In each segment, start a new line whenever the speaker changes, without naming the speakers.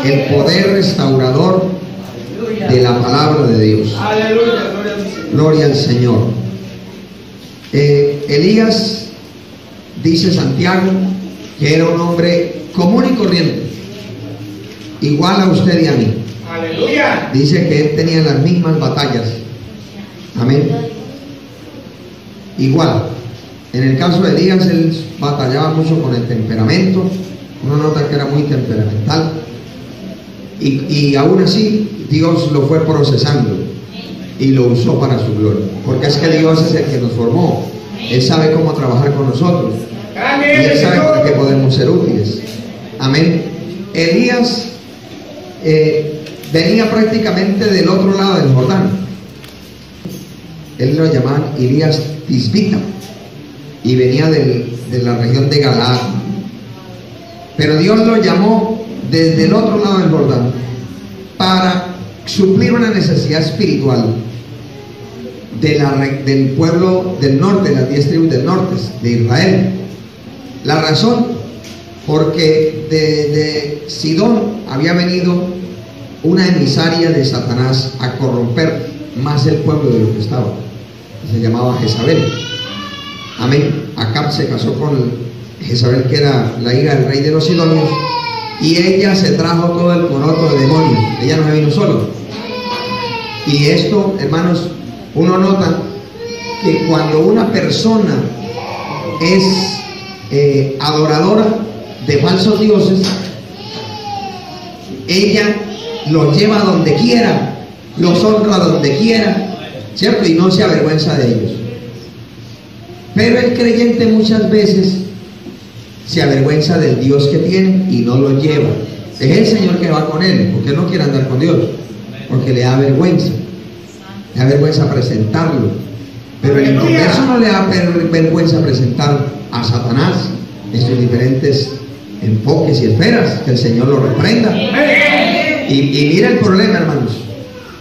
el poder restaurador de la palabra de Dios. Gloria al Señor. Elías, dice Santiago, que era un hombre común y corriente, igual a usted y a mí.
Aleluya.
Dice que él tenía las mismas batallas. Amén. Igual. En el caso de Elías, él batallaba mucho con el temperamento. Uno nota que era muy temperamental. Y aún así, Dios lo fue procesando y lo usó para su gloria. Porque es que Dios es el que nos formó. Él sabe cómo trabajar con nosotros. Y Él sabe para qué podemos ser útiles. Amén. Elías venía prácticamente del otro lado del Jordán. Él lo llamaban Elías Tisbita y venía de la región de Galaad. Pero Dios lo llamó desde el otro lado del Jordán para suplir una necesidad espiritual del pueblo del norte, de las 10 tribus del norte de Israel. La razón, porque de Sidón había venido una emisaria de Satanás a corromper más el pueblo de lo que estaba. Se llamaba Jezabel. Amén. Acab se casó con Jezabel, que era la hija del rey de los sidonios, y ella se trajo todo el coroto de demonios. Ella no se vino solo. Y esto, hermanos, uno nota que cuando una persona es adoradora de falsos dioses, ella los lleva donde quiera, los honra donde quiera, ¿cierto? Y no se avergüenza de ellos. Pero el creyente muchas veces se avergüenza del Dios que tiene y no lo lleva. Es el Señor que va con él, porque él no quiere andar con Dios, porque le da vergüenza. Le da vergüenza presentarlo. Pero el inconverso no le da vergüenza presentar a Satanás en sus diferentes enfoques y esferas. Que el Señor lo reprenda. Y mira el problema, hermanos.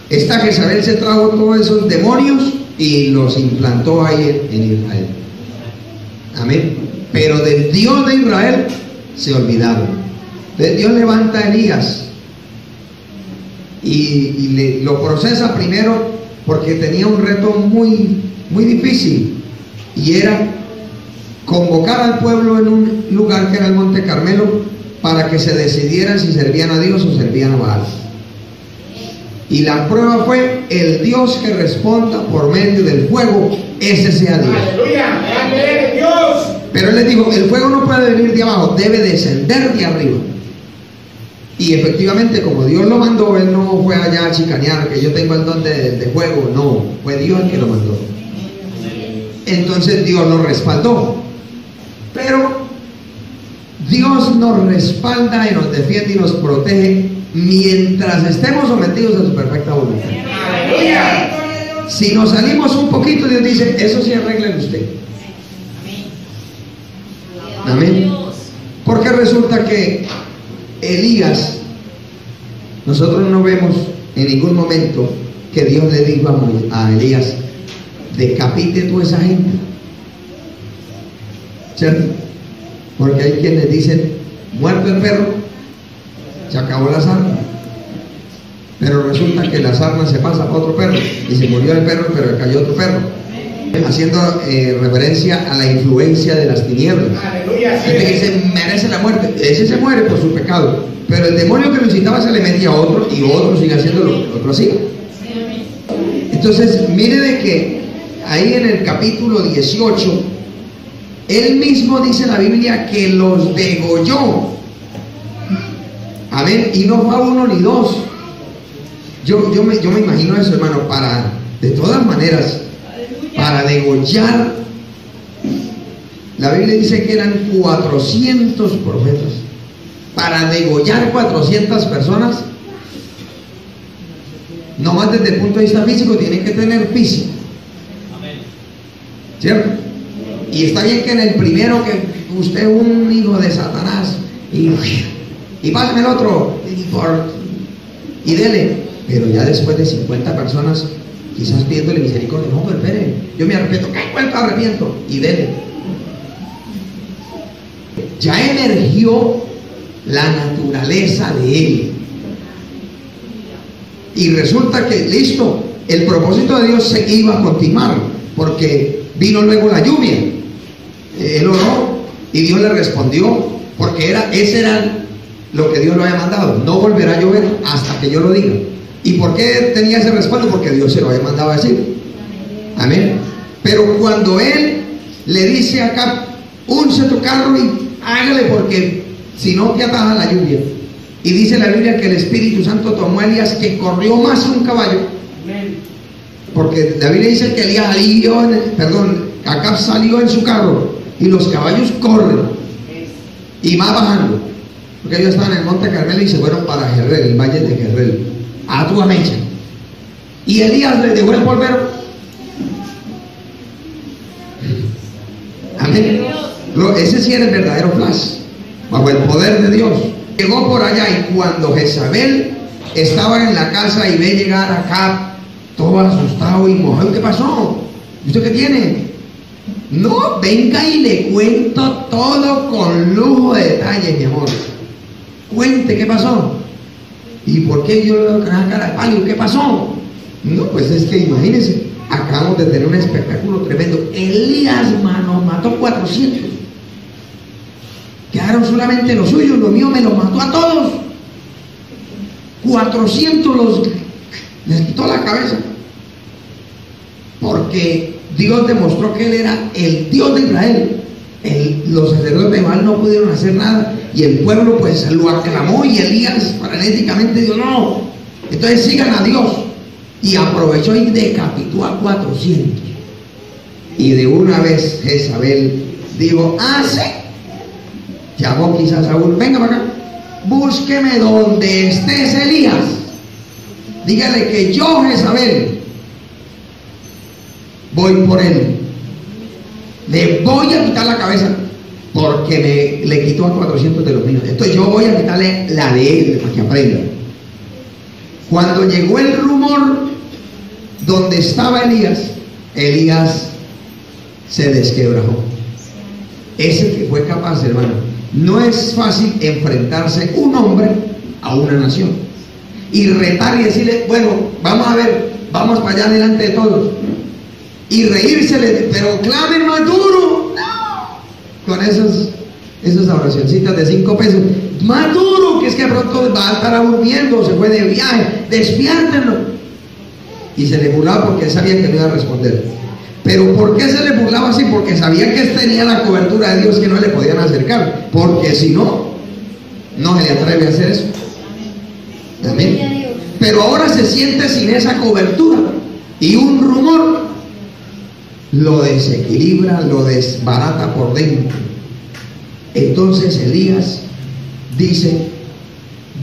Esta Jezabel se trajo todos esos demonios y los implantó ahí en Israel. Amén. Pero del Dios de Israel se olvidaron. Entonces Dios levanta a Elías y lo procesa primero porque tenía un reto muy difícil, y era convocar al pueblo en un lugar que era el Monte Carmelo para que se decidieran si servían a Dios o servían a Baal. Y la prueba fue: el Dios que responda por medio del fuego, ese sea Dios.
Aleluya, grande Dios.
Pero él les dijo: el fuego no puede venir de abajo, debe descender de arriba. Y efectivamente, como Dios lo mandó, él no fue allá a chicanear que yo tengo el don de fuego. No, fue Dios el que lo mandó. Entonces Dios lo respaldó. Pero Dios nos respalda y nos defiende y nos protege mientras estemos sometidos a su perfecta voluntad.
Aleluya.
Si nos salimos un poquito, Dios dice: eso sí, arreglen usted. Amén. Porque resulta que Elías, nosotros no vemos en ningún momento que Dios le dijo a Elías: decapite tú a esa gente, ¿cierto? Porque hay quienes dicen: muerto el perro, se acabó la sarna. Pero resulta que la sarna se pasa para otro perro, y se murió el perro, pero cayó otro perro, haciendo referencia a la influencia de las tinieblas. Gente que dice: merece la muerte. Ese se muere por su pecado, pero el demonio que lo incitaba se le metía a otro, y otro sigue haciendo lo otro así. Entonces mire de que ahí en el capítulo 18 él mismo dice en la Biblia que los degolló. Amén. Y no fue uno ni dos. Yo me imagino eso, hermano, de todas maneras, para degollar. La Biblia dice que eran 400 profetas. Para degollar 400 personas, nomás desde el punto de vista físico, tienen que tener físico. ¿Cierto? Y está bien que en el primero, que usted es un hijo de Satanás, y pásame el otro, y dele. Pero ya después de 50 personas, quizás pidiéndole misericordia: no, pero espere, yo me arrepiento. ¿Qué cuento arrepiento? Y dele. Ya emergió la naturaleza de él. Y resulta que, listo, el propósito de Dios se iba a continuar, porque vino luego la lluvia. Él oró y Dios le respondió, porque ese era lo que Dios lo había mandado: no volverá a llover hasta que yo lo diga. ¿Y por qué tenía ese respaldo? Porque Dios se lo había mandado a decir. Amén. Pero cuando él le dice acá: unce tu carro y hágale, porque si no te ataja la lluvia. Y dice la Biblia que el Espíritu Santo tomó a Elías, que corrió más que un caballo. Porque la Biblia dice que Elías Acab salió en su carro y los caballos corren y va bajando, porque ellos estaban en el monte Carmelo y se fueron para Jezreel, el valle de Jezreel, a tu mecha. Y Elías le dejó el polvero. Amén. Ese sí era el verdadero flash, bajo el poder de Dios. Llegó por allá, y cuando Jezabel estaba en la casa y ve llegar acá todo asustado y mojado: ¿qué pasó? ¿Y usted qué tiene? No, venga y le cuento todo con lujo de detalle, mi amor. Cuente, ¿qué pasó? ¿Y por qué yo le doy una cara de pálido? ¿Qué pasó? No, pues es que imagínense, acabamos de tener un espectáculo tremendo. Elías, mató 400. Quedaron solamente los suyos, lo mío me los mató a todos. 400 les quitó la cabeza. Porque Dios demostró que Él era el Dios de Israel. Los sacerdotes de Baal no pudieron hacer nada, y el pueblo pues lo aclamó, y Elías frenéticamente dijo: no, entonces sigan a Dios. Y aprovechó y decapitó a 400. Y de una vez Jezabel dijo: sí. Llamó quizás a Saúl: venga para acá, búsqueme donde estés, Elías. Dígale que yo, Jezabel, voy por él. Le voy a quitar la cabeza, porque le quitó a 400 de los míos. Entonces yo voy a quitarle la de él para que aprenda. Cuando llegó el rumor donde estaba Elías, Elías se desquebrajó. Ese que fue capaz, hermano. No es fácil enfrentarse un hombre a una nación y retar y decirle: bueno, vamos a ver, vamos para allá delante de todos, y reírsele, pero clamen más duro. No, con esas oracioncitas de 5 pesos, más duro, que es que pronto va a estar durmiendo, se fue de viaje, despiértenlo. Y se le burlaba porque él sabía que no iba a responder. Pero ¿por qué se le burlaba así? Porque sabía que él tenía la cobertura de Dios, que no le podían acercar, porque si no, no se le atreve a hacer eso. Amén. Pero ahora se siente sin esa cobertura, y un rumor lo desequilibra, lo desbarata por dentro. Entonces Elías dice: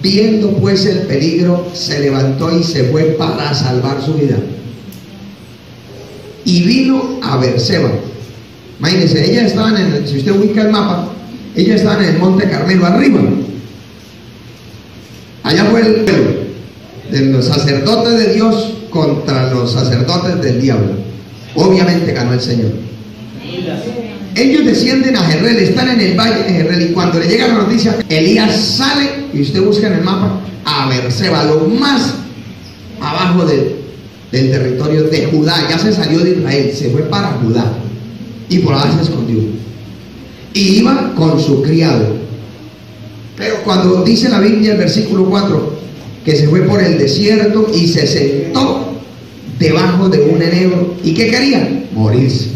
viendo pues el peligro, se levantó y se fue para salvar su vida. Y vino a Berseba. Imagínense, ellas estaban si usted ubica el mapa, ellas estaban en el monte Carmelo arriba. Allá fue el pueblo de los sacerdotes de Dios contra los sacerdotes del diablo. Obviamente ganó el Señor. Ellos descienden a Jezreel, están en el valle de Jezreel, y cuando le llega la noticia, Elías sale, y usted busca en el mapa, a Berseba, lo más abajo del territorio de Judá. Ya se salió de Israel, se fue para Judá, y por allá se escondió, y iba con su criado. Pero cuando dice la Biblia, el versículo 4, que se fue por el desierto y se sentó debajo de un enebro, ¿y qué quería? Morirse.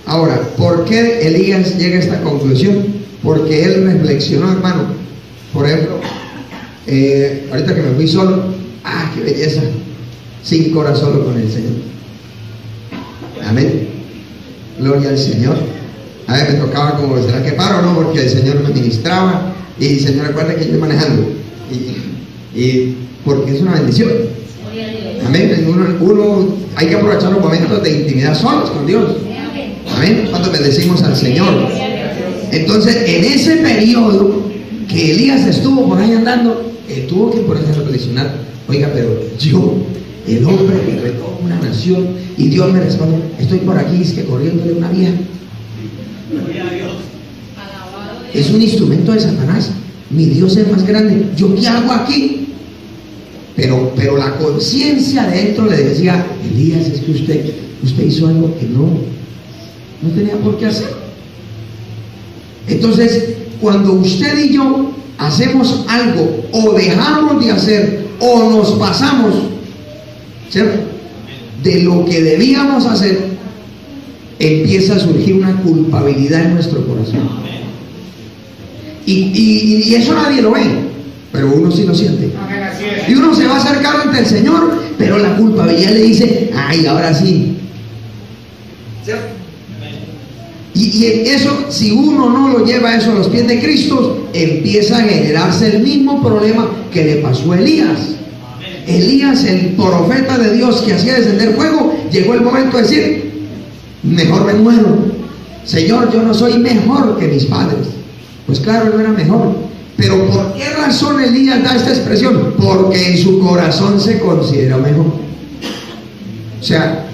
Ahora, ¿por qué Elías llega a esta conclusión? Porque él reflexionó, hermano. Por ejemplo, ahorita que me fui solo, qué belleza, 5 horas solo con el Señor. Amén. Gloria al Señor. A ver, me tocaba como: ¿será que paro o no? Porque el Señor me ministraba, y el Señor, recuerda que yo iba manejando, y porque es una bendición. Amén. Uno hay que aprovechar los momentos de intimidad solos con Dios. Amén. Cuando bendecimos al Señor. Entonces, en ese periodo que Elías estuvo por ahí andando, él tuvo que ponerse a reflexionar: oiga, pero yo, el hombre que retó una nación, y Dios me responde, estoy por aquí, es que corriendo de una vieja. Es un instrumento de Satanás. Mi Dios es más grande. ¿Yo qué hago aquí? Pero la conciencia dentro le decía: Elías, es que usted hizo algo que no tenía por qué hacer. Entonces, cuando usted y yo hacemos algo, o dejamos de hacer, o nos pasamos, ¿cierto?, de lo que debíamos hacer, empieza a surgir una culpabilidad en nuestro corazón. Y eso nadie lo ve, pero uno sí lo siente. Y uno se va a acercar ante el Señor, pero la culpabilidad le dice: ay, ahora sí. ¿Cierto? Y eso, si uno no lo lleva eso a los pies de Cristo, empieza a generarse el mismo problema que le pasó a Elías. Elías, el profeta de Dios que hacía descender fuego, llegó el momento de decir: mejor me muero. Señor, yo no soy mejor que mis padres. Pues claro, no era mejor. Pero ¿por qué razón Elías da esta expresión? Porque en su corazón se considera mejor. O sea,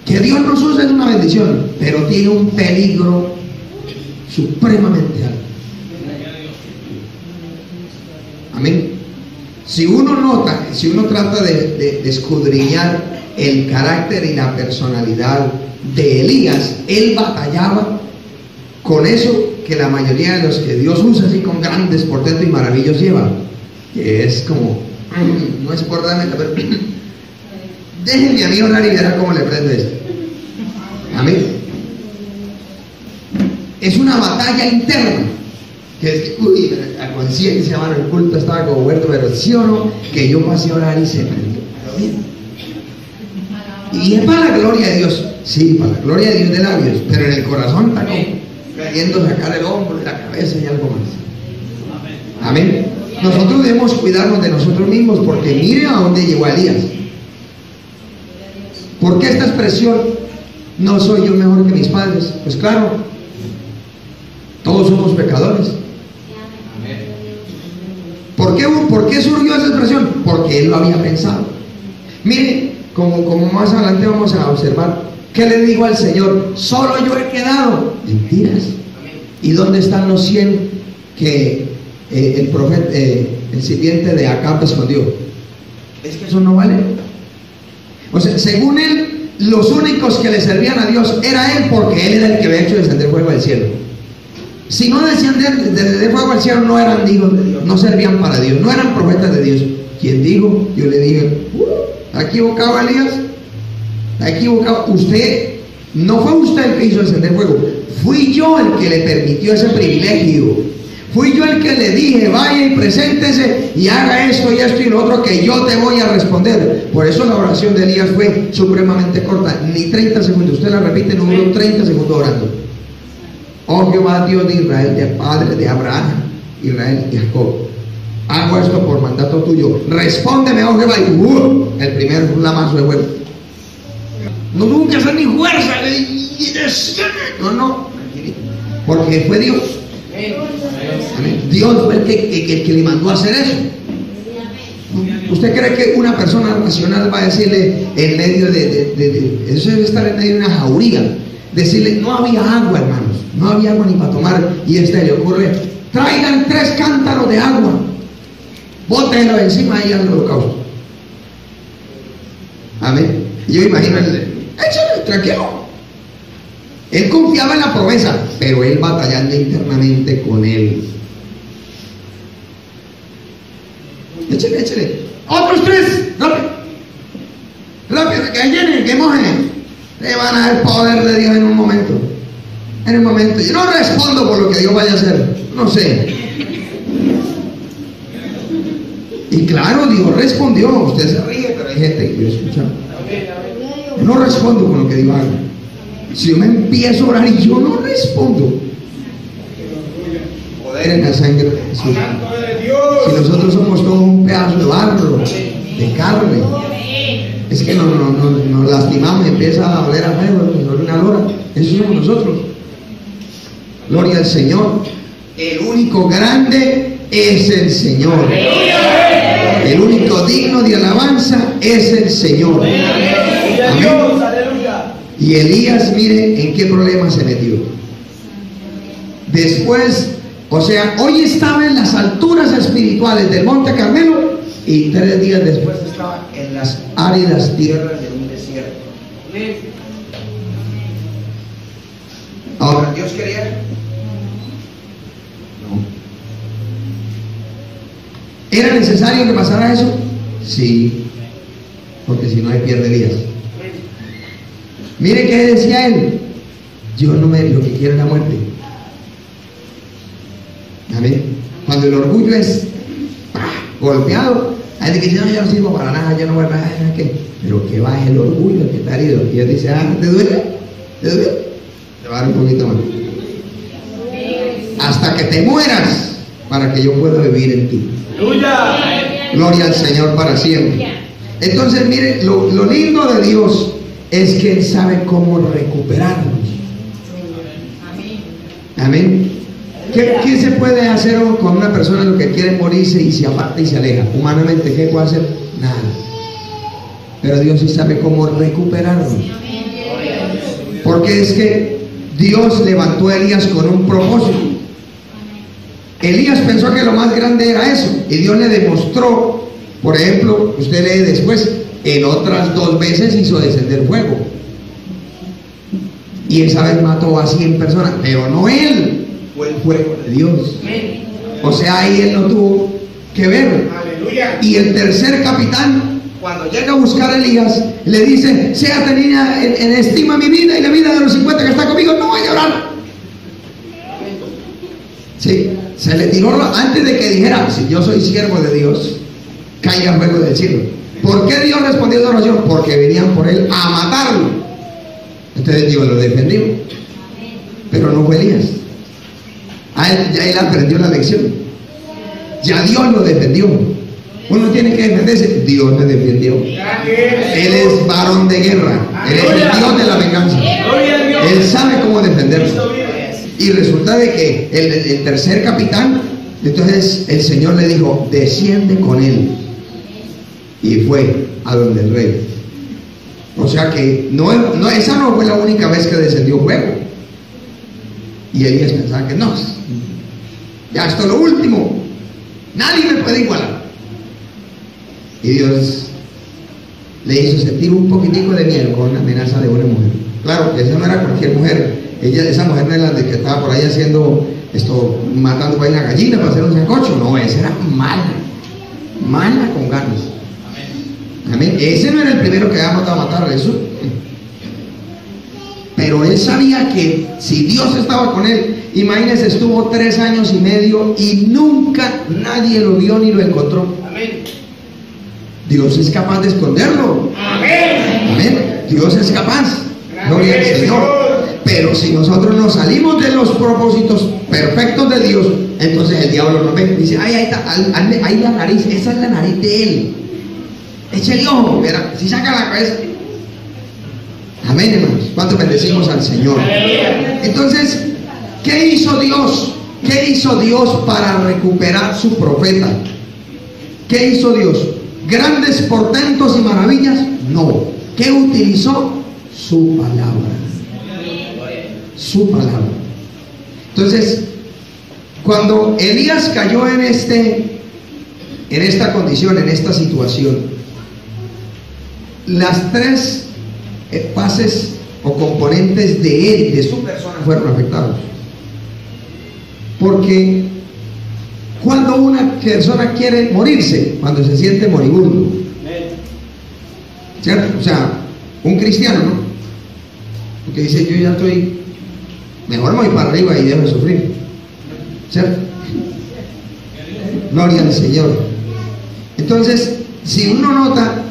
que Dios nos use es una bendición, pero tiene un peligro supremamente alto. Amén. Si uno nota, si uno trata de escudriñar el carácter y la personalidad de Elías, él batallaba con eso que la mayoría de los que Dios usa así con grandes portentos y maravillas lleva, que es como, no es por darme, pero déjenme a mí orar y verá cómo le prende esto. Amén. Es una batalla interna, que es que, uy, la conciencia, mano, el culto estaba como muerto, pero sí o no, que yo pasé a orar y se prendió. Y es para la gloria de Dios, sí, para la gloria de Dios de labios, pero en el corazón está como queriendo sacar el hombro y la cabeza y algo más. Amén. Nosotros debemos cuidarnos de nosotros mismos, porque mire a dónde llegó Elías. ¿Por qué esta expresión? No soy yo mejor que mis padres. Pues claro, todos somos pecadores. ¿Por qué surgió esa expresión? Porque él lo había pensado. Mire, como más adelante vamos a observar, ¿qué le dijo al Señor? Solo yo he quedado. Mentiras. ¿Y dónde están los 100 que el profeta, el sirviente de Acab escondió? Es que eso no vale. O sea, según él, los únicos que le servían a Dios era él, porque él era el que había hecho descender fuego del cielo. Si no descendían desde fuego al cielo, no eran hijos de Dios, no servían para Dios, no eran profetas de Dios. ¿Quién dijo? Yo le dije: ¿está equivocado, Elías? ¿Está equivocado? No fue usted el que hizo descender fuego, fui yo el que le permitió ese privilegio. Fui yo el que le dije: vaya y preséntese y haga esto y esto y lo otro, que yo te voy a responder. Por eso la oración de Elías fue supremamente corta, ni 30 segundos. Usted la repite, no duró 30 segundos orando. Oh Jehová, Dios de Israel, de padre de Abraham, Israel y Jacob, hago esto por mandato tuyo. Respóndeme, oh Jehová. Y el primer flamazo de fuego. No tuvo que hacer ni fuerza. No, porque fue Dios. Amén. Dios fue el que le mandó a hacer eso. ¿Usted cree que una persona racional va a decirle en medio eso debe estar en medio de una jauría, decirle: no había agua, hermanos, no había agua ni para tomar, y le ocurre: traigan 3 cántaros de agua, bótenlo encima ahí al holocausto? Amén. Yo imagino échale, tranquilo. Él confiaba en la promesa, pero él batallando internamente con él. Échale. Otros 3, rápido, que llenen, que mojen. Le van a dar el poder de Dios en un momento. Yo no respondo por lo que Dios vaya a hacer, no sé. Y claro, Dios respondió. Usted se ríe, pero hay gente que yo escucha. Yo no respondo con lo que Dios haga. Si yo me empiezo a orar y yo no respondo, poder en la sangre de Jesús. Si nosotros somos todo un pedazo de barro, de carne, es que nos lastimamos y empieza a doler a feo, nos duele una lora. Eso somos nosotros. Gloria al Señor. El único grande es el Señor. El único digno de alabanza es el Señor. Amén. Y Elías, mire en qué problema se metió. Después, o sea, hoy estaba en las alturas espirituales del Monte Carmelo, y 3 días después estaba en las áridas tierras de un desierto. Ahora, ¿Dios quería? No. ¿Era necesario que pasara eso? Sí, porque si no hay pierde Elías. Mire qué decía él: yo no me, lo que quiero es la muerte. Amén. Cuando el orgullo es golpeado, hay gente que dice: no, yo no sirvo para nada, yo no voy a nada, pero que baje el orgullo, el que está herido. Y él dice: ¿te duele? ¿Te duele? Te va a dar un poquito más. Hasta que te mueras, para que yo pueda vivir en ti. Gloria al Señor para siempre. Entonces, mire, lo lindo de Dios es que Él sabe cómo recuperarnos. Amén. ¿Qué se puede hacer con una persona lo que quiere morirse y se aparta y se aleja? Humanamente, ¿qué puede hacer? Nada. Pero Dios sí sabe cómo recuperarnos. Porque es que Dios levantó a Elías con un propósito. Elías pensó que lo más grande era eso, y Dios le demostró. Por ejemplo, usted lee después, en otras 2 veces hizo descender fuego, y esa vez mató a 100 personas, pero no él, fue el fuego de Dios. O sea, ahí él no tuvo que ver. Y el tercer capitán, cuando llega a buscar a Elías, le dice: sea tenida en estima mi vida y la vida de los 50 que está conmigo, no voy a llorar. Sí, se le tiró antes de que dijera: si yo soy siervo de Dios, caiga fuego del cielo. ¿Por qué Dios respondió a esa oración? Porque venían por él a matarlo. Entonces Dios lo defendió, pero no fue Elías. Ya él aprendió la lección. Ya Dios lo defendió. Uno tiene que defenderse. Dios me defendió. Él es varón de guerra. Él es el Dios de la venganza. Él sabe cómo defenderlo. Y resulta de que el tercer capitán, entonces el Señor le dijo: desciende con él. Y fue a donde el rey. O sea que esa no fue la única vez que descendió fuego. Y Elías pensaba que no, ya esto es lo último, nadie me puede igualar. Y Dios le hizo sentir un poquitico de miedo con la amenaza de una mujer. Claro que esa no era cualquier mujer. Esa mujer no era la de que estaba por ahí haciendo esto, matando por ahí la gallina para hacer un sancocho. No, esa era mala con ganas. Amén. Ese no era el primero que había matado a matar a Jesús. Pero él sabía que si Dios estaba con él, imagínense, estuvo 3 años y medio y nunca nadie lo vio ni lo encontró. Amén. Dios es capaz de esconderlo. Amén. Amén. Dios es capaz. Gloria al Señor. Pero si nosotros nos salimos de los propósitos perfectos de Dios, entonces el diablo nos ve. Dice: ay, ahí está, ahí la nariz, esa es la nariz de él. Échale ojo, verá, si saca la cabeza. Amén, hermanos. ¿Cuánto bendecimos al Señor? Entonces, ¿qué hizo Dios? ¿Qué hizo Dios para recuperar su profeta? ¿Qué hizo Dios? ¿Grandes portentos y maravillas? No. ¿Qué utilizó? Su palabra. Su palabra. Entonces, cuando Elías cayó en esta condición, en esta situación, las 3 fases o componentes de él, de su persona, fueron afectados. Porque cuando una persona quiere morirse, cuando se siente moribundo, ¿cierto? O sea, un cristiano, ¿no? Porque dice: yo ya estoy, mejor me voy para arriba y dejo de sufrir, ¿cierto? Gloria al Señor. Entonces, si uno nota,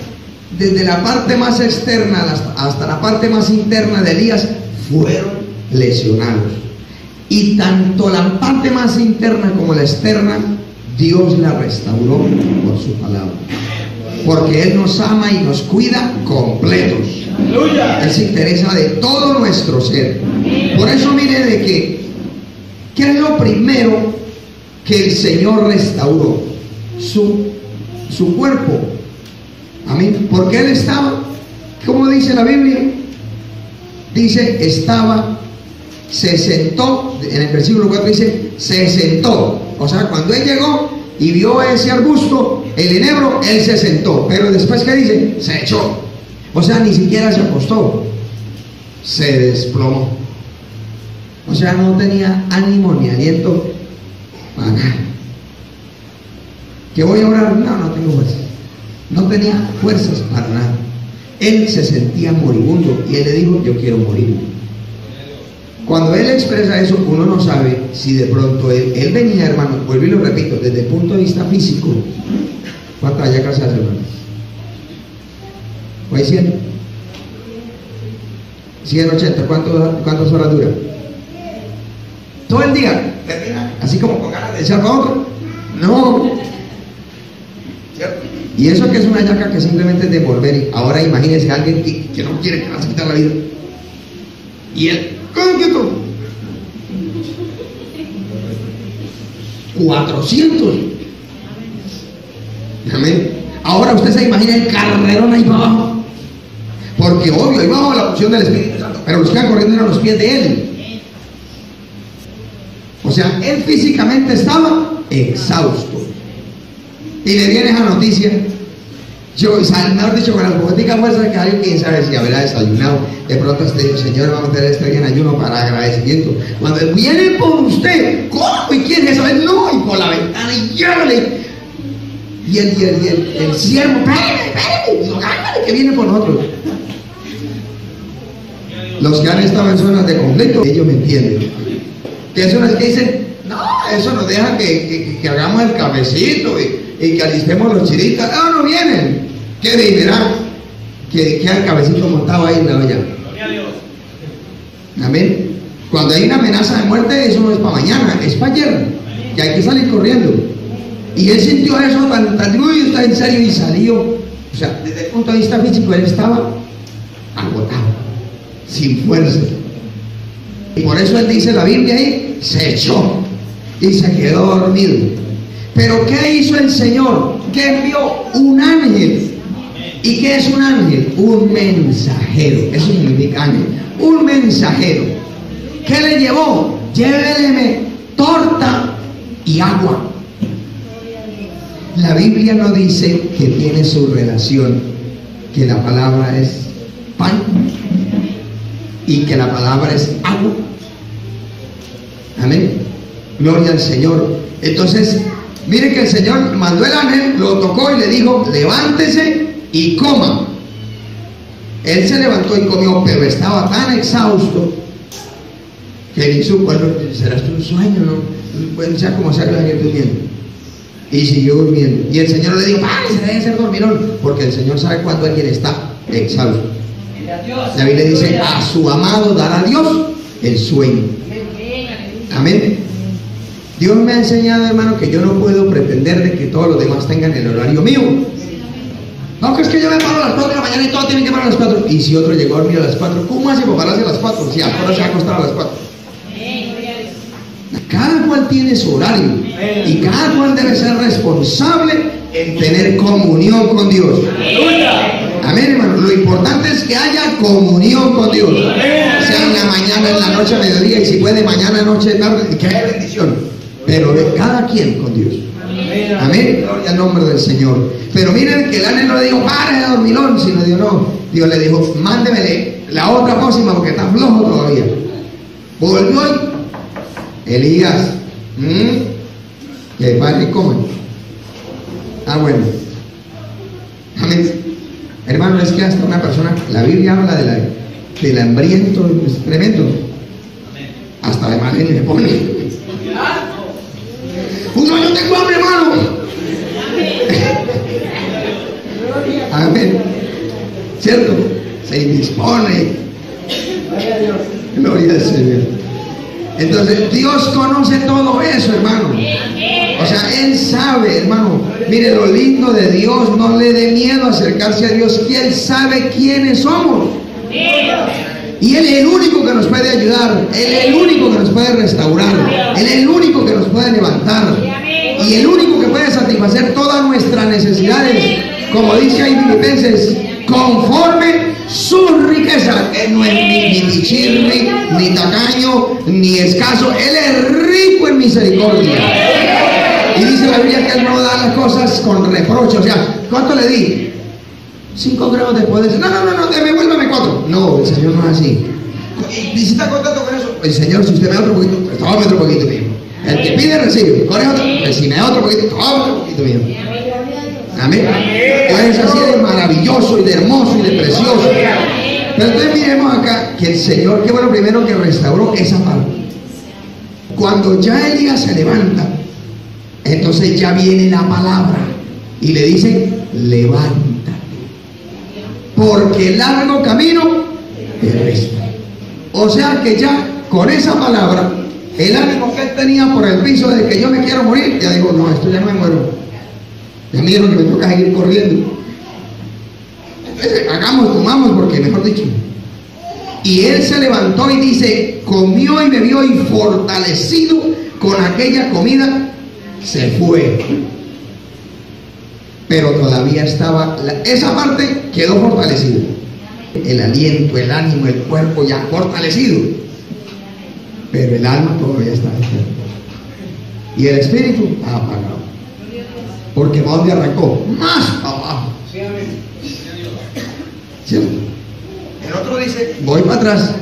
desde la parte más externa hasta la parte más interna de Elías fueron lesionados. Y tanto la parte más interna como la externa, Dios la restauró por su palabra. Porque Él nos ama y nos cuida completos. Él se interesa de todo nuestro ser. Por eso mire de que, ¿qué es lo primero que el Señor restauró? Su cuerpo. Amén. Porque Él estaba, ¿cómo dice la Biblia? Dice: se sentó, en el versículo 4 dice: se sentó. O sea, cuando Él llegó, y vio ese arbusto, el enebro, él se sentó. Pero después, ¿qué dice? Se echó. O sea, ni siquiera se acostó. Se desplomó. O sea, no tenía ánimo ni aliento para nada. ¿Que voy a orar? No tengo fuerzas. No tenía fuerzas para nada. Él se sentía moribundo y él le dijo: yo quiero morir. Cuando él expresa eso, uno no sabe si de pronto él venía, hermano, vuelvo y lo repito, desde el punto de vista físico. ¿Cuántas hallacas se hace, hermano? ¿O hay 100? 180, ¿cuántas horas dura? Todo el día, así como con ganas de echar para otro. No. Y eso que es una hallaca que simplemente es de volver. Ahora imagínese a alguien que no quiere que vas a quitar la vida. Y él, ¿cómo quieto? 400. Amén. Ahora usted se imagina el carrerón ahí para abajo. Porque obvio, ahí bajo la unción del Espíritu Santo. Pero los que iban corriendo eran los pies de él. O sea, él físicamente estaba exhausto. Y le viene esa noticia. Yo, mejor dicho, con las poéticas fuerzas que alguien, quién sabe si habrá desayunado. De pronto usted dijo: Señor, vamos a tener este día en ayuno para agradecimiento. Cuando él viene por usted, ¿cómo? ¿Y quién es eso? No, y por la ventana, y llévale. Y el siervo, espérate, que viene por nosotros. Los que han estado en zonas de conflicto, ellos me entienden. Que son los que dicen: no, eso nos deja que hagamos el cafecito y que alistemos los chiritas. No vienen. ¿Qué dirán? Que queda el cabecito montado ahí en la olla. Amén. Cuando hay una amenaza de muerte, eso no es para mañana, es para ayer, que hay que salir corriendo. Y él sintió eso tan uy, está en serio, y salió. O sea, desde el punto de vista físico, él estaba agotado, sin fuerza. Y por eso él dice, la Biblia ahí, se echó y se quedó dormido. Pero ¿qué hizo el Señor? Que envió un ángel. ¿Y qué es un ángel? Un mensajero. Eso significa ángel. Un mensajero. ¿Qué le llevó? Llévele torta y agua. La Biblia no dice que tiene su relación, que la palabra es pan y que la palabra es agua. Amén. Gloria al Señor. Entonces, mire que el Señor mandó el ángel, lo tocó y le dijo: levántese y coma. Él se levantó y comió, pero estaba tan exhausto que ni supo, bueno, será un sueño, ¿no? Bueno, sea como sea, que la gente durmiendo. Y siguió durmiendo. Y el Señor le dijo: ¡ay, se debe ser dormilón! Porque el Señor sabe cuando alguien está exhausto. La Biblia dice: a su amado dará Dios el sueño. Amén. Dios me ha enseñado, hermano, que yo no puedo pretender de que todos los demás tengan el horario mío. No, que es que yo me paro a las 4 de la mañana y todos tienen que parar a las 4. Y si otro llegó a dormir a las 4, ¿cómo hace para pararse a las 4? Si ahora se va a acostar a las 4. Cada cual tiene su horario y cada cual debe ser responsable en tener comunión con Dios. Amén, hermano. Lo importante es que haya comunión con Dios. Sea en la mañana, en la noche, a mediodía, y si puede mañana, noche, tarde, que haya bendición. Pero de cada quien con Dios. Amén. Gloria al nombre del Señor. Pero miren que el ángel no le dijo: pare de dormilón, sino Dios no. Dios le dijo: mándemele la otra pócima porque está flojo todavía. Volvió y Elías, que van y comen. Ah, bueno. Amén. Hermano, es que hasta una persona, la Biblia habla del hambriento, es tremendo. Hasta de mal le pone. No, yo tengo hambre, hermano. Amén. ¿Cierto? Se indispone. Gloria al Señor. Entonces, Dios conoce todo eso, hermano. O sea, Él sabe, hermano. Mire, lo lindo de Dios, no le dé miedo acercarse a Dios, que Él sabe quiénes somos. Y Él es el único que nos puede ayudar. Él es el único que nos puede restaurar. Él es el único que nos puede levantar. Y el único que puede satisfacer todas nuestras necesidades. Como dice ahí Filipenses, conforme sus riquezas. Él no es ni chirri, ni tacaño, ni escaso. Él es rico en misericordia. Y dice la Biblia que Él no da las cosas con reproche. O sea, ¿cuánto le di? 5 gramos después de decir, no, devuélvame 4. No, el Señor no es así. ¿Y si está contento con eso? El Señor, si usted me da otro poquito, pues tome otro poquito mío. El que pide, recibe. Con otro, pues si me da otro poquito, tome otro poquito mío. Amén. Pues así de maravilloso y de hermoso y de precioso. Pero entonces miremos acá que el Señor, qué bueno primero que restauró esa parte. Cuando ya Elías se levanta, entonces ya viene la palabra y le dice, levántate, porque el largo camino te resta. O sea que ya con esa palabra, el ánimo que él tenía por el piso de que yo me quiero morir, ya digo, no, esto ya no me muero. Ya miro que me toca seguir corriendo. Entonces, tomamos, porque mejor dicho. Y él se levantó y dice, comió y bebió y fortalecido con aquella comida, se fue. Pero todavía estaba, esa parte quedó fortalecida. El aliento, el ánimo, el cuerpo ya fortalecido. Pero el alma todavía está enferma. Y el espíritu apagado. Porque ¿para dónde arrancó? Más para abajo. ¿Cierto? El otro dice, voy para atrás.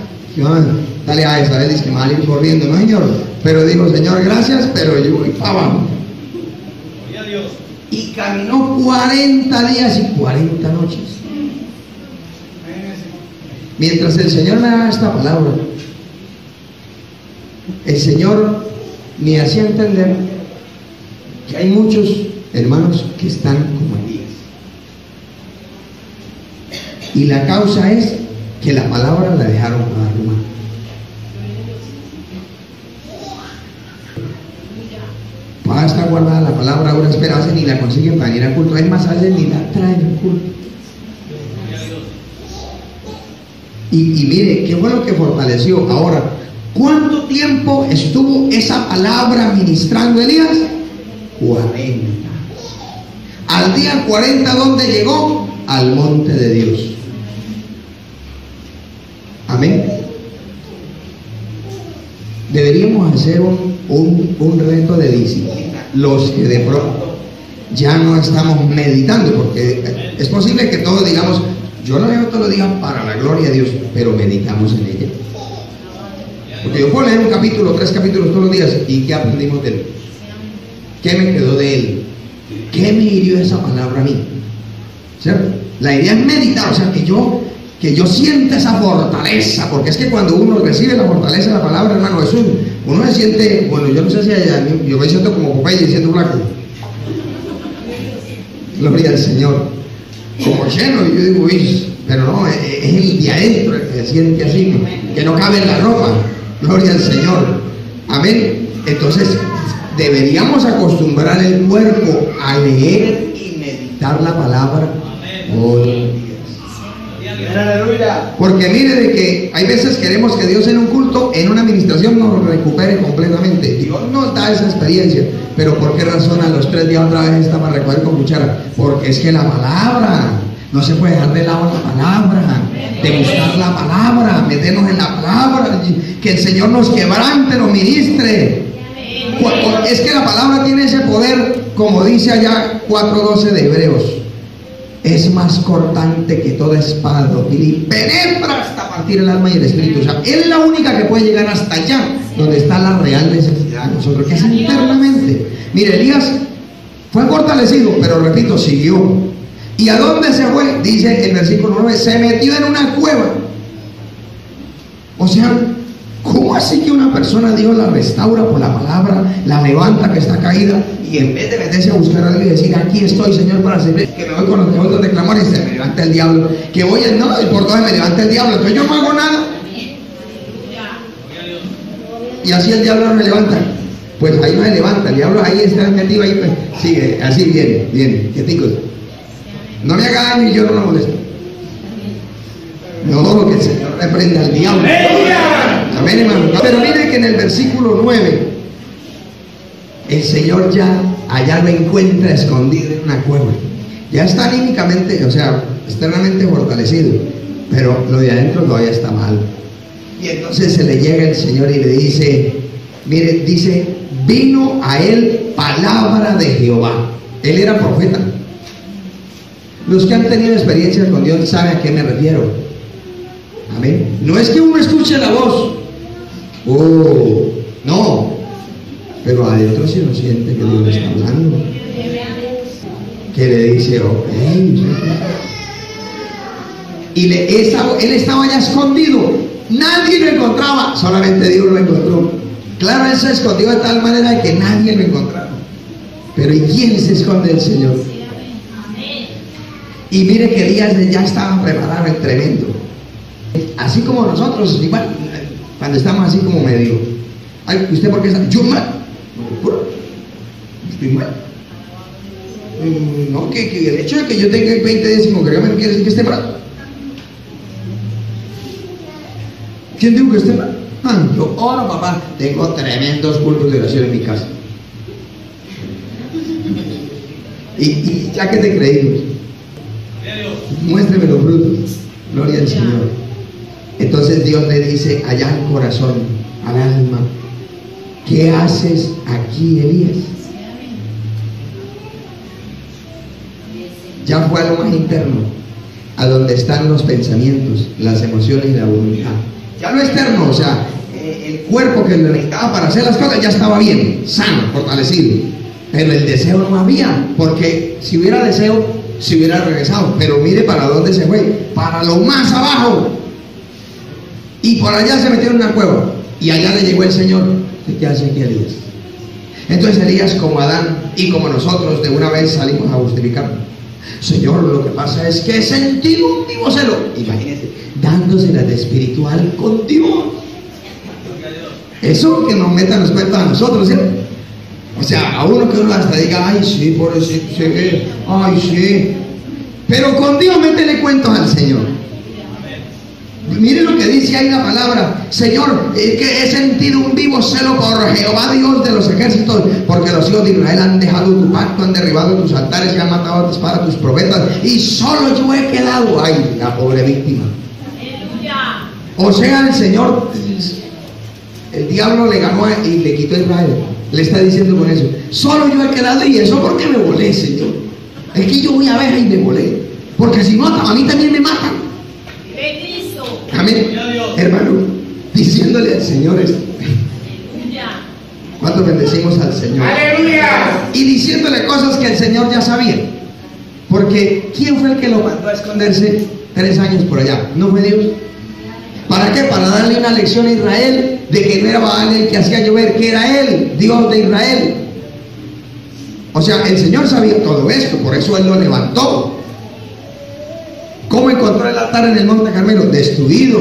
Dale a esa, él dice que me va a ir corriendo, no señor. Pero digo, Señor, gracias, pero yo voy para abajo. Y caminó 40 días y 40 noches. Mientras el Señor me daba esta palabra, el Señor me hacía entender que hay muchos hermanos que están como Elías. Y la causa es que la palabra la dejaron arrumar. Para estar guardada la palabra, ahora espera, hacen ni la consiguen para ir al culto. Es más, hacen ni la traen al culto. Y mire, qué bueno que fortaleció. Ahora, ¿cuánto tiempo estuvo esa palabra ministrando Elías? 40. Al día 40, ¿dónde llegó? Al monte de Dios. Amén. Deberíamos hacer un reto de disciplina. Los que de pronto ya no estamos meditando, porque es posible que todos digamos, yo lo leo todos los días para la gloria de Dios, pero meditamos en ella. Porque yo puedo leer un capítulo, 3 capítulos todos los días, ¿y qué aprendimos de él? ¿Qué me quedó de él? ¿Qué me hirió esa palabra a mí? ¿Cierto? La idea es meditar, o sea, que yo sienta esa fortaleza, porque es que cuando uno recibe la fortaleza de la palabra, hermano, uno se siente, bueno, yo no sé si yo me siento como Popeye diciendo flaco. Gloria al Señor. Como lleno, y yo digo, pero no, es el de adentro el que se siente así, que no cabe en la ropa. Gloria al Señor. Amén. Entonces, deberíamos acostumbrar el cuerpo a leer y meditar la palabra todos los días.
Aleluya.
Porque mire de que hay veces queremos que Dios en un culto, en una administración, nos recupere completamente. Dios nos da esa experiencia. Pero ¿por qué razón a los 3 días otra vez está para recoger con cuchara? Porque es que la palabra, no se puede dejar de lado la palabra, de buscar la palabra, meternos en la palabra, que el Señor nos quebrante, nos ministre. Es que la palabra tiene ese poder, como dice allá 4:12 de Hebreos. Es más cortante que toda espada dócil y penetra hasta partir el alma y el espíritu. O sea, es la única que puede llegar hasta allá, donde está la real necesidad de nosotros, que es internamente. Mire, Elías fue fortalecido, pero repito, siguió. ¿Y a dónde se fue? Dice el versículo 9, se metió en una cueva. O sea, ¿cómo así que una persona Dios la restaura por la palabra, la levanta que está caída, y en vez de meterse a buscar a Dios y decir, aquí estoy, Señor, para servir, que me voy con los otros de clamor y se me levanta el diablo, que voy a, no, y por todo me levanta el diablo, entonces yo no hago nada, y así el diablo no me levanta? Pues ahí no se levanta, el diablo ahí está metido, ahí pues, sigue, así viene, quieticos, no me haga daño y yo no lo molesto. No, que el Señor reprenda al diablo. Amén, hermano. Pero mire que en el versículo 9, el Señor ya allá lo encuentra escondido en una cueva. Ya está anímicamente, o sea, externamente fortalecido, pero lo de adentro todavía está mal. Y entonces se le llega el Señor y le dice, mire, dice, vino a él palabra de Jehová. Él era profeta. Los que han tenido experiencia con Dios saben a qué me refiero. Amén. No es que uno escuche la voz. No. Pero adentro sí lo siente que Dios le está hablando. Que le dice, y él estaba ya escondido. Nadie lo encontraba. Solamente Dios lo encontró. Claro, él se escondió de tal manera que nadie lo encontraba. Pero ¿y quién se esconde del Señor? Y mire que Elías ya estaba preparado en tremendo. Así como nosotros, igual, cuando estamos así como medio. Ay, ¿usted por qué está? Yo mal. Estoy mal. No, que el hecho de que yo tenga el 20 décimo, que no quiere decir que esté mal. ¿Quién dijo que esté mal? Yo oro, papá. Tengo tremendos cultos de oración en mi casa. Y ya que te creímos, muéstreme los frutos. Gloria al Señor. Entonces Dios le dice allá al corazón, al alma: ¿qué haces aquí, Elías? Ya fue a lo más interno, a donde están los pensamientos, las emociones y la voluntad. Ya lo externo, o sea, el cuerpo que le necesitaba para hacer las cosas ya estaba bien, sano, fortalecido. Pero el deseo no había, porque si hubiera deseo, se hubiera regresado. Pero mire para dónde se fue, para lo más abajo. Y por allá se metió en una cueva. Y allá le llegó el Señor. ¿Qué hace aquí Elías? Entonces Elías, como Adán y como nosotros, de una vez salimos a justificar. Señor, lo que pasa es que he sentido un vivo celo. Imagínense, dándosela de espiritual con Dios. Eso que nos metan los cuentos a nosotros, ¿cierto? O sea, a uno que uno hasta diga, ay, sí, por eso, sí, ay, sí. Pero con Dios métele cuentos al Señor. Miren lo que dice ahí la palabra: Señor, que he sentido un vivo celo por Jehová Dios de los ejércitos, porque los hijos de Israel han dejado tu pacto, han derribado tus altares y han matado a tu espada a tus profetas, y solo yo he quedado. Ay, la pobre víctima. Aleluya. O sea, el Señor, el diablo le ganó y le quitó a Israel. Le está diciendo con eso: solo yo he quedado, y eso porque me volé, Señor. Es que yo voy a ver y me volé, porque si no, a mí también me matan. Amén, hermano, diciéndole al Señor esto. ¿Cuánto bendecimos al Señor? ¡Aleluya! Y diciéndole cosas que el Señor ya sabía. Porque ¿quién fue el que lo mandó a esconderse 3 años por allá? ¿No fue Dios? ¿Para qué? Para darle una lección a Israel de que no era Baal el que hacía llover, que era Él, Dios de Israel. O sea, el Señor sabía todo esto, por eso Él lo levantó. ¿Cómo encontró el altar en el Monte Carmelo? Destruido.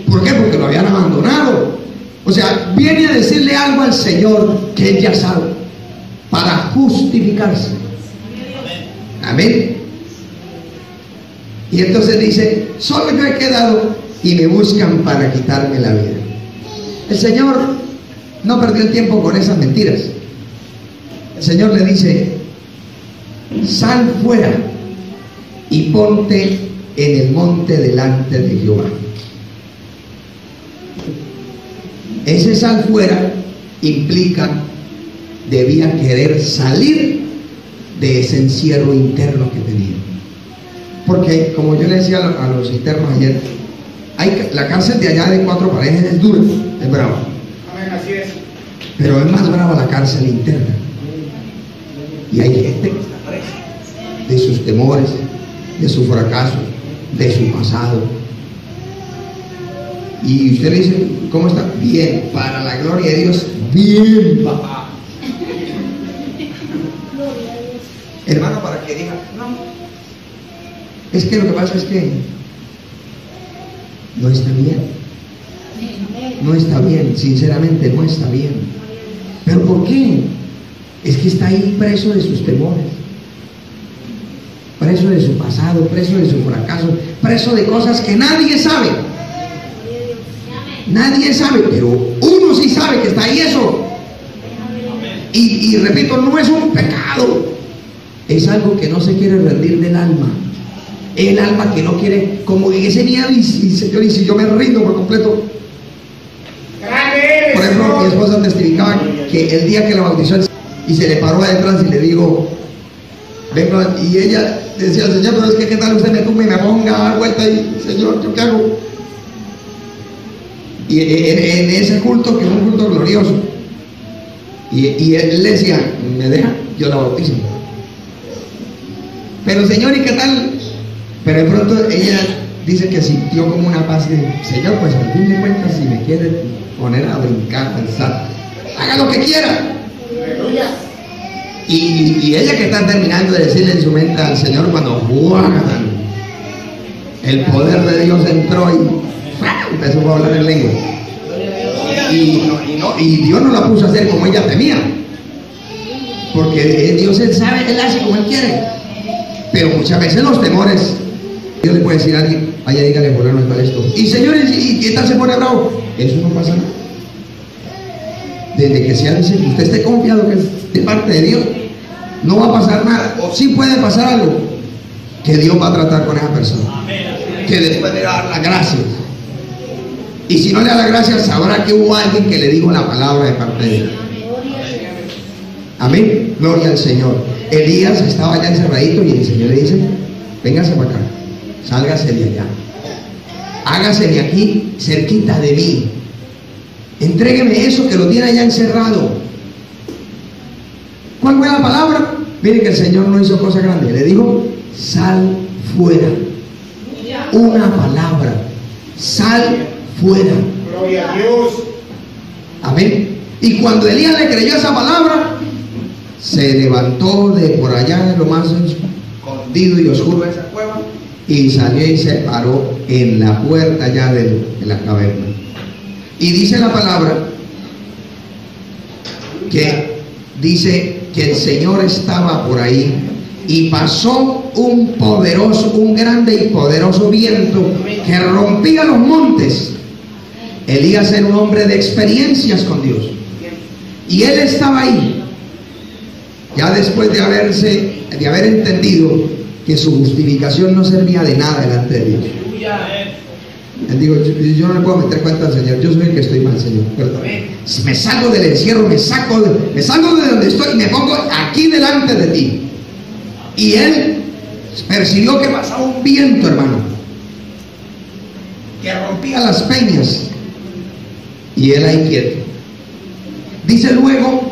¿Por qué? Porque lo habían abandonado. O sea, viene a decirle algo al Señor que Él ya sabe, para justificarse. Amén. Y entonces dice: solo yo he quedado y me buscan para quitarme la vida. El Señor no perdió el tiempo con esas mentiras. El Señor le dice: sal fuera y ponte en el monte delante de Jehová. Ese sal fuera implica, debía querer salir de ese encierro interno que tenía. Porque, como yo le decía a los internos ayer, la cárcel de allá de 4 paredes es dura, es brava.
Amén, así es.
Pero es más brava la cárcel interna. Y hay gente que está presa de sus temores, de su fracaso, de su pasado. Y usted le dice: ¿cómo está? Bien, para la gloria de Dios, bien, papá. Hermano, para que diga: no, es que lo que pasa es que no está bien. No está bien, sinceramente no está bien. ¿Pero por qué? Es que está ahí preso de sus temores, preso de su pasado, preso de su fracaso, preso de cosas que nadie sabe. Nadie sabe, pero uno sí sabe que está ahí eso. Y repito, no es un pecado, es algo que no se quiere rendir del alma. El alma que no quiere, como en ese miedo, y Señor, y si yo me rindo por completo. Por ejemplo, mi esposa testificaba que el día que la bautizó y se le paró atrás y le digo, vengo, y ella decía al Señor, pero es que qué tal usted me tumbe y me ponga a dar vuelta y Señor, ¿yo qué hago? Y en ese culto, que es un culto glorioso, y él le decía, me deja, yo la bautizo. Pero Señor, ¿y qué tal? Pero de pronto ella dice que sintió como una paz de, Señor, pues al fin de cuentas, si me quiere poner a brincar, pensar, haga lo que quiera. Y ella que está terminando de decirle en su mente al Señor cuando el poder de Dios entró y empezó a hablar en lengua. Y Dios no la puso a hacer como ella temía, porque Dios, Él sabe, Él hace como Él quiere. Pero muchas veces los temores, Dios le puede decir a alguien, vaya, dígale, fulano, no es esto. Y señores, ¿y qué tal se pone bravo? Eso no pasa nada. Desde que sea dice que usted esté confiado que es de parte de Dios, no va a pasar nada. O sí puede pasar algo, que Dios va a tratar con esa persona, que después le da las gracias. Y si no le da las gracias, sabrá que hubo alguien que le dijo la palabra de parte de Dios. Amén, gloria al Señor. Elías estaba allá encerradito y el Señor le dice, véngase para acá, sálgase de allá, hágase de aquí, cerquita de mí, entrégueme eso que lo tiene allá encerrado. ¿Cuál fue la palabra? Miren que el Señor no hizo cosa grande, le dijo, sal fuera. Una palabra, sal fuera.
Gloria a Dios.
Amén. Y cuando Elías le creyó esa palabra, se levantó de por allá de lo más escondido y oscuro de esa cueva y salió y se paró en la puerta ya de la caverna. Y dice la palabra que dice que el Señor estaba por ahí y pasó un grande y poderoso viento que rompía los montes. Elías era un hombre de experiencias con Dios y él estaba ahí ya después de haber entendido que su justificación no servía de nada delante de Dios. Él dijo, yo no le puedo meter cuenta al Señor, yo soy el que estoy mal, Señor, perdón. Me salgo del encierro, me salgo de donde estoy y me pongo aquí delante de ti. Y él percibió que pasaba un viento, hermano, que rompía las peñas, y él ahí quieto. Dice luego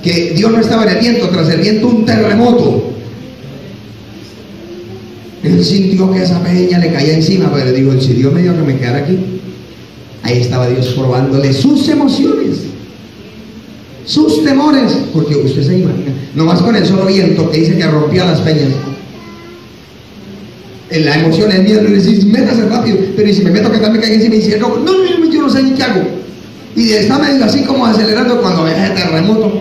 que Dios no estaba en el viento, tras el viento un terremoto. Él sintió que esa peña le caía encima, pero dijo, si Dios me dijo que me quedara aquí, ahí estaba Dios probándole sus emociones, sus temores, porque usted se imagina, nomás con el solo viento que dice que rompía las peñas, en la emoción, el miedo, le dice, métase rápido, pero y si me meto que también caiga encima y dice, no, yo no sé ni qué hago, y está medio así como acelerando cuando ve ese terremoto.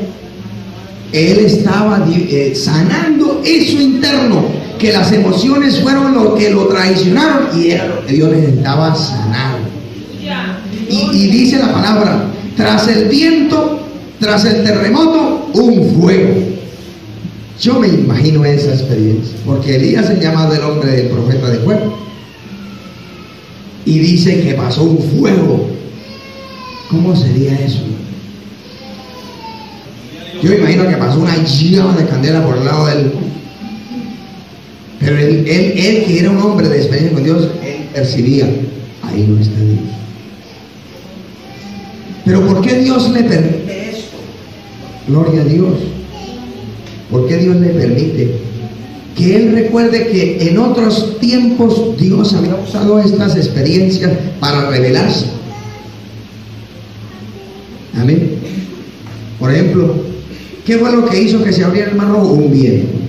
Él estaba sanando eso interno, que las emociones fueron lo que lo traicionaron y era lo que Dios necesitaba sanar. Y dice la palabra, tras el viento, tras el terremoto, un fuego. Yo me imagino esa experiencia, porque Elías es llamado el hombre del profeta de fuego. Y dice que pasó un fuego. ¿Cómo sería eso? Yo me imagino que pasó una llama de candela por el lado de él. Pero él que era un hombre de experiencia con Dios, él percibía, ahí no está Dios. Pero ¿por qué Dios le permite esto? Gloria a Dios. ¿Por qué Dios le permite? Que él recuerde que en otros tiempos Dios había usado estas experiencias para revelarse. Amén. Por ejemplo, ¿qué fue lo que hizo que se abriera el mar rojo? Un viento.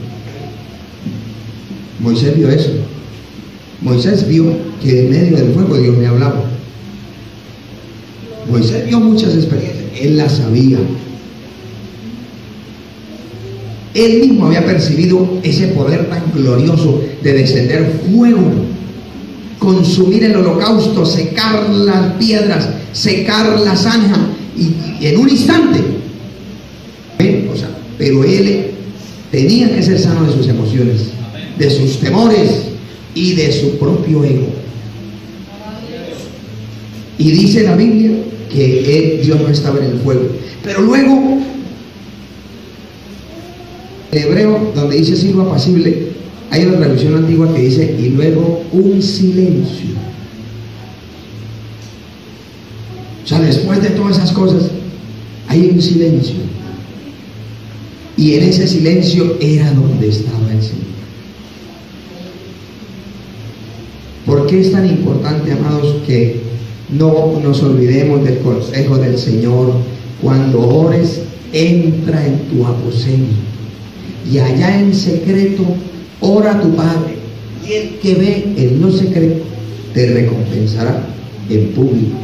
Moisés vio eso. Moisés vio que en medio del fuego Dios me hablaba. Moisés vio muchas experiencias, él las sabía. Él mismo había percibido ese poder tan glorioso de descender fuego, consumir el holocausto, secar las piedras, secar la zanja, y en un instante. O sea, pero él tenía que ser sano de sus emociones, de sus temores y de su propio ego. Y dice la Biblia que Dios no estaba en el fuego. Pero luego, en hebreo, donde dice silbo apacible, hay una traducción antigua que dice, y luego un silencio. O sea, después de todas esas cosas, hay un silencio. Y en ese silencio era donde estaba el Señor. ¿Por qué es tan importante, amados, que no nos olvidemos del consejo del Señor? Cuando ores, entra en tu aposento, y allá en secreto ora a tu Padre, y el que ve en lo secreto te recompensará en público.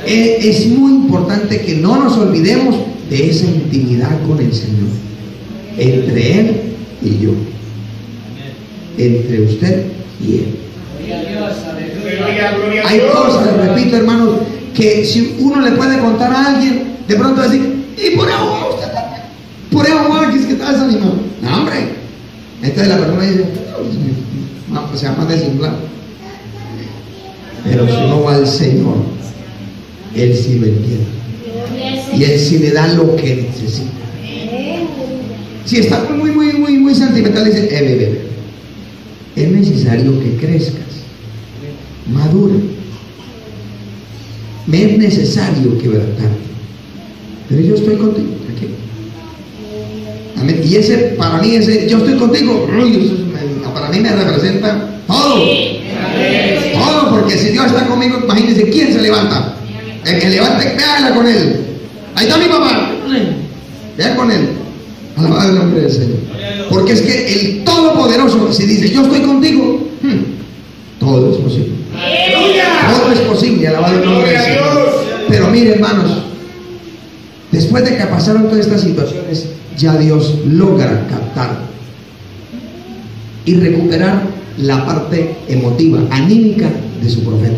Es muy importante que no nos olvidemos de esa intimidad con el Señor, entre Él y yo, entre usted y Él. Hay cosas, repito, hermanos, que si uno le puede contar a alguien, de pronto decir, y por ahora usted también, por ahora que es que está desanimado. No, hombre. Entonces la persona dice, se llama desinflar. Pero si uno va al Señor, Él sí lo entiende. Y Él sí le da lo que necesita. Si está muy sentimental, dice, bebé, es necesario que crezcas, madura. Me es necesario quebrantarte. Pero yo estoy contigo, tranquilo. Amén. Y ese, para mí, ese yo estoy contigo, para mí me representa todo. Todo, porque si Dios está conmigo, imagínense quién se levanta. El que levante, véala con Él. Ahí está mi papá. Vea con Él. Alabado el nombre del Señor. Porque es que el Todopoderoso, si dice yo estoy contigo, todo es posible. Todo es posible, alabado el nombre del Señor. Pero mire, hermanos, después de que pasaron todas estas situaciones, ya Dios logra captar y recuperar la parte emotiva, anímica de su profeta.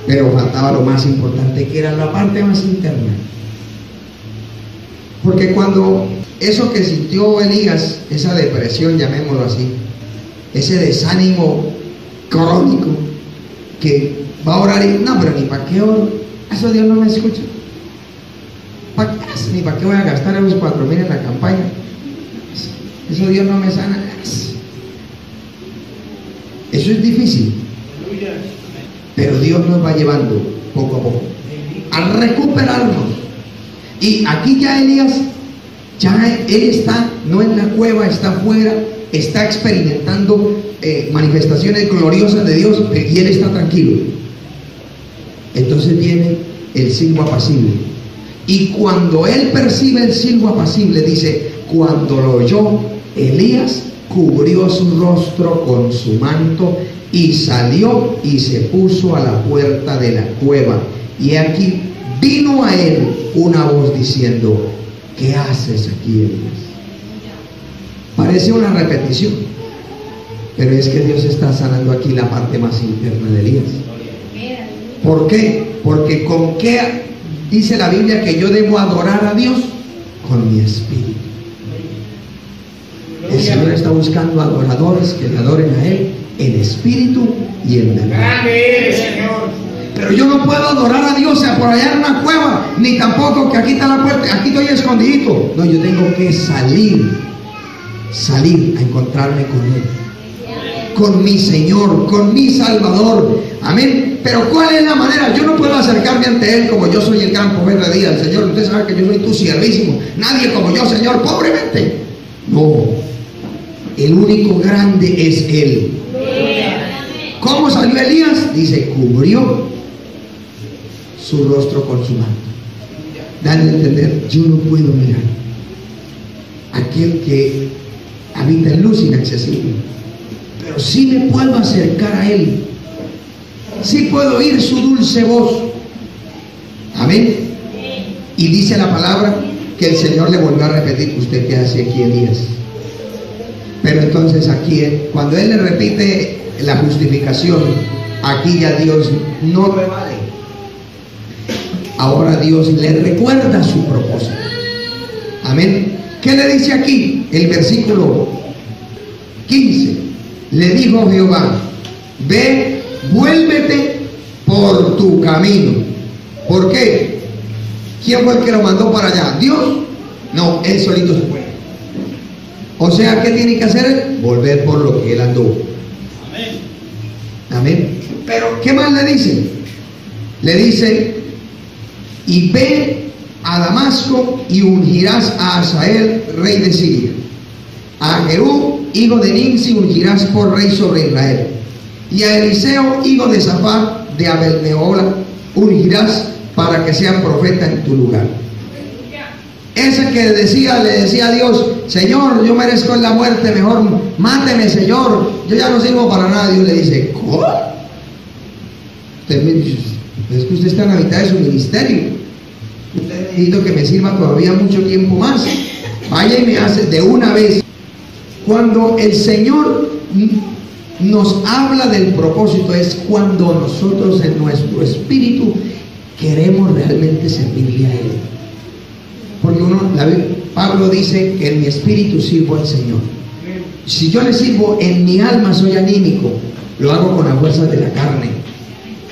Pero faltaba lo más importante, que era la parte más interna. Porque cuando eso que sintió Elías, esa depresión, llamémoslo así, ese desánimo crónico, que va a orar y, no, pero ni para qué oro, eso Dios no me escucha. Ni para qué voy a gastar esos 4,000 en la campaña, eso Dios no me sana. Eso es difícil, pero Dios nos va llevando poco a poco a recuperarnos. Y aquí ya Elías, ya él está no en la cueva, está afuera, está experimentando manifestaciones gloriosas de Dios, y él está tranquilo. Entonces viene el silbo apacible, y cuando él percibe el silbo apacible, dice, cuando lo oyó, Elías cubrió su rostro con su manto y salió y se puso a la puerta de la cueva, y aquí vino a él una voz diciendo, ¿qué haces aquí, Elías? Parece una repetición, pero es que Dios está sanando aquí la parte más interna de Elías. ¿Por qué? Porque ¿con qué dice la Biblia que yo debo adorar a Dios? Con mi espíritu. El Señor está buscando adoradores que le adoren a Él en espíritu y en verdad. Pero yo no puedo adorar a Dios por allá en una cueva, ni tampoco que aquí está la puerta, aquí estoy escondidito. No, yo tengo que salir a encontrarme con Él, con mi Señor, con mi Salvador. Amén. Pero ¿cuál es la manera? Yo no puedo acercarme ante Él como yo soy el gran profeta de día. Señor, usted sabe que yo soy tu siervísimo. Nadie como yo, Señor, pobremente. No, el único grande es Él. ¿Cómo salió Elías? Dice, cubrió su rostro con su manto. Dale a entender, yo no puedo mirar aquel que habita en luz inaccesible, pero sí me puedo acercar a Él, sí puedo oír su dulce voz. Amén. Y dice la palabra que el Señor le volvió a repetir, ¿usted qué hace aquí, Elías? Pero entonces aquí, cuando Él le repite la justificación, aquí ya Dios no lo evade. Ahora Dios le recuerda su propósito. Amén. ¿Qué le dice aquí? El versículo 15. Le dijo Jehová, ve, vuélvete por tu camino. ¿Por qué? ¿Quién fue el que lo mandó para allá? ¿Dios? No, él solito se fue. O sea, ¿qué tiene que hacer? Volver por lo que él andó. Amén. Pero, ¿qué más le dice? Le dice, y ve a Damasco y ungirás a Hazael, rey de Siria. A Jehú, hijo de Nimsi, ungirás por rey sobre Israel. Y a Eliseo, hijo de Safat, de Abel-Mehola, ungirás para que sea profeta en tu lugar. Ese que le decía a Dios, Señor, yo merezco la muerte, mejor máteme, Señor, yo ya no sirvo para nada. Dios le dice, ¿cómo? Es que usted está en la mitad de su ministerio. Usted necesita que me sirva todavía mucho tiempo más. Vaya y me hace de una vez. Cuando el Señor nos habla del propósito, es cuando nosotros en nuestro espíritu queremos realmente servirle a Él. Porque Pablo dice que en mi espíritu sirvo al Señor. Si yo le sirvo en mi alma, soy anímico, lo hago con la fuerza de la carne.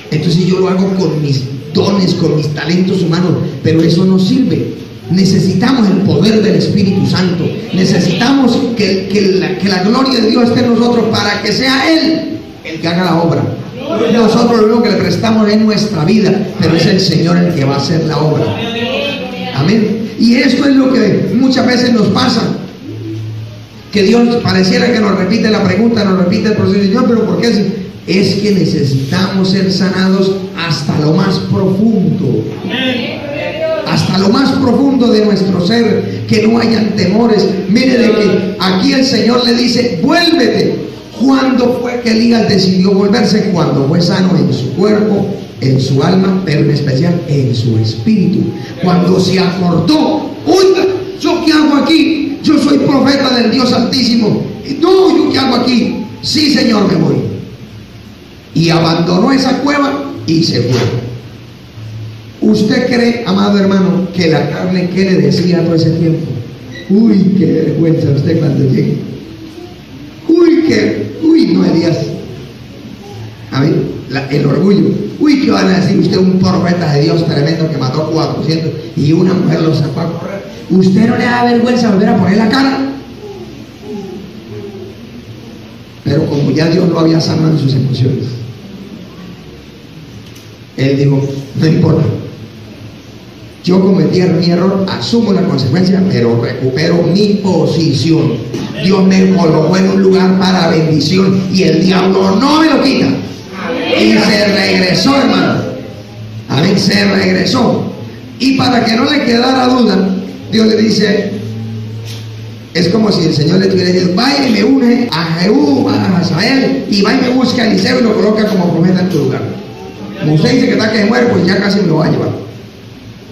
Entonces yo lo hago con mis dones, con mis talentos humanos, pero eso no sirve. Necesitamos el poder del Espíritu Santo. Necesitamos que la gloria de Dios esté en nosotros para que sea Él el que haga la obra. Nosotros lo único que le prestamos es nuestra vida, pero es el Señor el que va a hacer la obra. Amén. Y esto es lo que muchas veces nos pasa, que Dios pareciera que nos repite la pregunta, nos repite el proceso. Señor, pero ¿por qué? Es que necesitamos ser sanados hasta lo más profundo, hasta lo más profundo de nuestro ser, que no hayan temores. Mire de que aquí el Señor le dice, vuélvete. ¿Cuándo fue que Elías decidió volverse? Cuando fue sano en su cuerpo, en su alma, pero en especial en su espíritu. Cuando se acordó, oiga, ¿yo qué hago aquí? Yo soy profeta del Dios Altísimo. No, ¿yo qué hago aquí? Sí, Señor, me voy. Y abandonó esa cueva y se fue. ¿Usted cree, amado hermano, que la carne, qué le decía todo ese tiempo? Uy, qué vergüenza usted cuando llegue. Uy, no, Elías. A ver, el orgullo. Uy, ¿qué van a decir usted? Un profeta de Dios tremendo que mató 400 y una mujer lo sacó a correr. ¿Usted no le da vergüenza volver a poner la cara? Pero como ya Dios lo había sanado en sus emociones, él dijo, no importa, yo cometí mi error, asumo la consecuencia, pero recupero mi posición. Dios me colocó en un lugar para bendición y el diablo no me lo quita. Y se regresó, hermano. Amén, se regresó. Y para que no le quedara duda, Dios le dice, es como si el Señor le tuviera dicho, vaya y me une a Jehú, a Hazael, y va y me busca a Eliseo y lo coloca como profeta en tu lugar. Como usted dice que está que se muere, pues ya casi me lo va a llevar.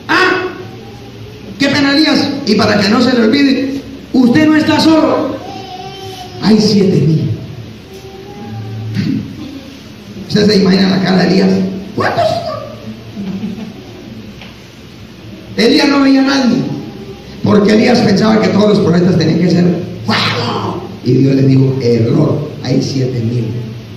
¡Ah! ¡Qué pena, Elías! Y para que no se le olvide, usted no está solo. Hay 7,000. ¿Usted se imagina la cara de Elías? ¿Cuántos? Elías no veía a nadie, porque Elías pensaba que todos los profetas tenían que ser ¡wow! Y Dios le dijo, error, hay 7,000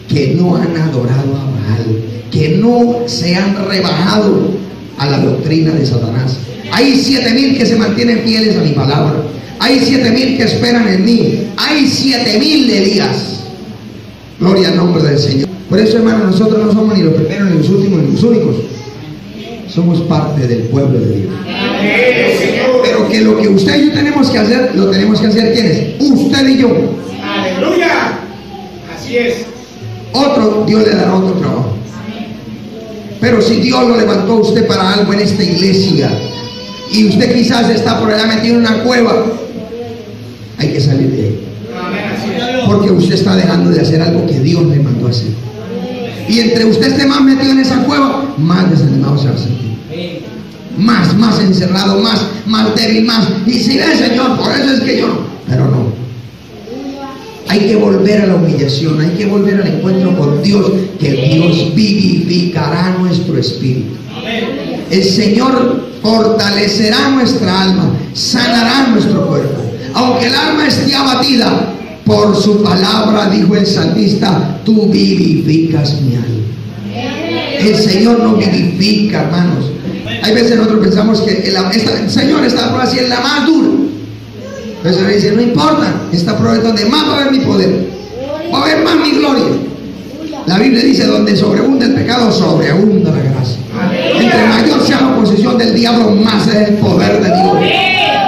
que no han adorado a Baal, que no se han rebajado a la doctrina de Satanás. Hay 7,000 que se mantienen fieles a mi palabra. Hay 7,000 que esperan en mí. Hay 7,000 de Elías. Gloria al nombre del Señor. Por eso, hermano, nosotros no somos ni los primeros, ni los últimos, ni los únicos. Somos parte del pueblo de Dios. Pero que lo que usted y yo tenemos que hacer, lo tenemos que hacer ¿quiénes? Usted y yo.
Aleluya. Así es.
Otro, Dios le dará otro trabajo. Pero si Dios lo levantó a usted para algo en esta iglesia y usted quizás está por allá metido en una cueva, hay que salir de ahí. Porque usted está dejando de hacer algo que Dios le mandó a hacer. Y entre usted esté más metido en esa cueva, más desanimado se va a sentir. Más encerrado, más débil, más. Y si ve, Señor, por eso es que yo no. Pero no. Hay que volver a la humillación, hay que volver al encuentro con Dios, que Dios vivificará nuestro espíritu. El Señor fortalecerá nuestra alma, sanará nuestro cuerpo. Aunque el alma esté abatida, por su palabra, dijo el salmista, tú vivificas mi alma. El Señor nos vivifica, hermanos. Hay veces nosotros pensamos que el Señor, esta prueba sí es la más dura. Pero el Señor dice, no importa, esta prueba es donde más va a haber mi poder, va a haber más mi gloria. La Biblia dice, donde sobreabunda el pecado, sobreabunda la gracia. Entre mayor sea la oposición del diablo, más es el poder de Dios.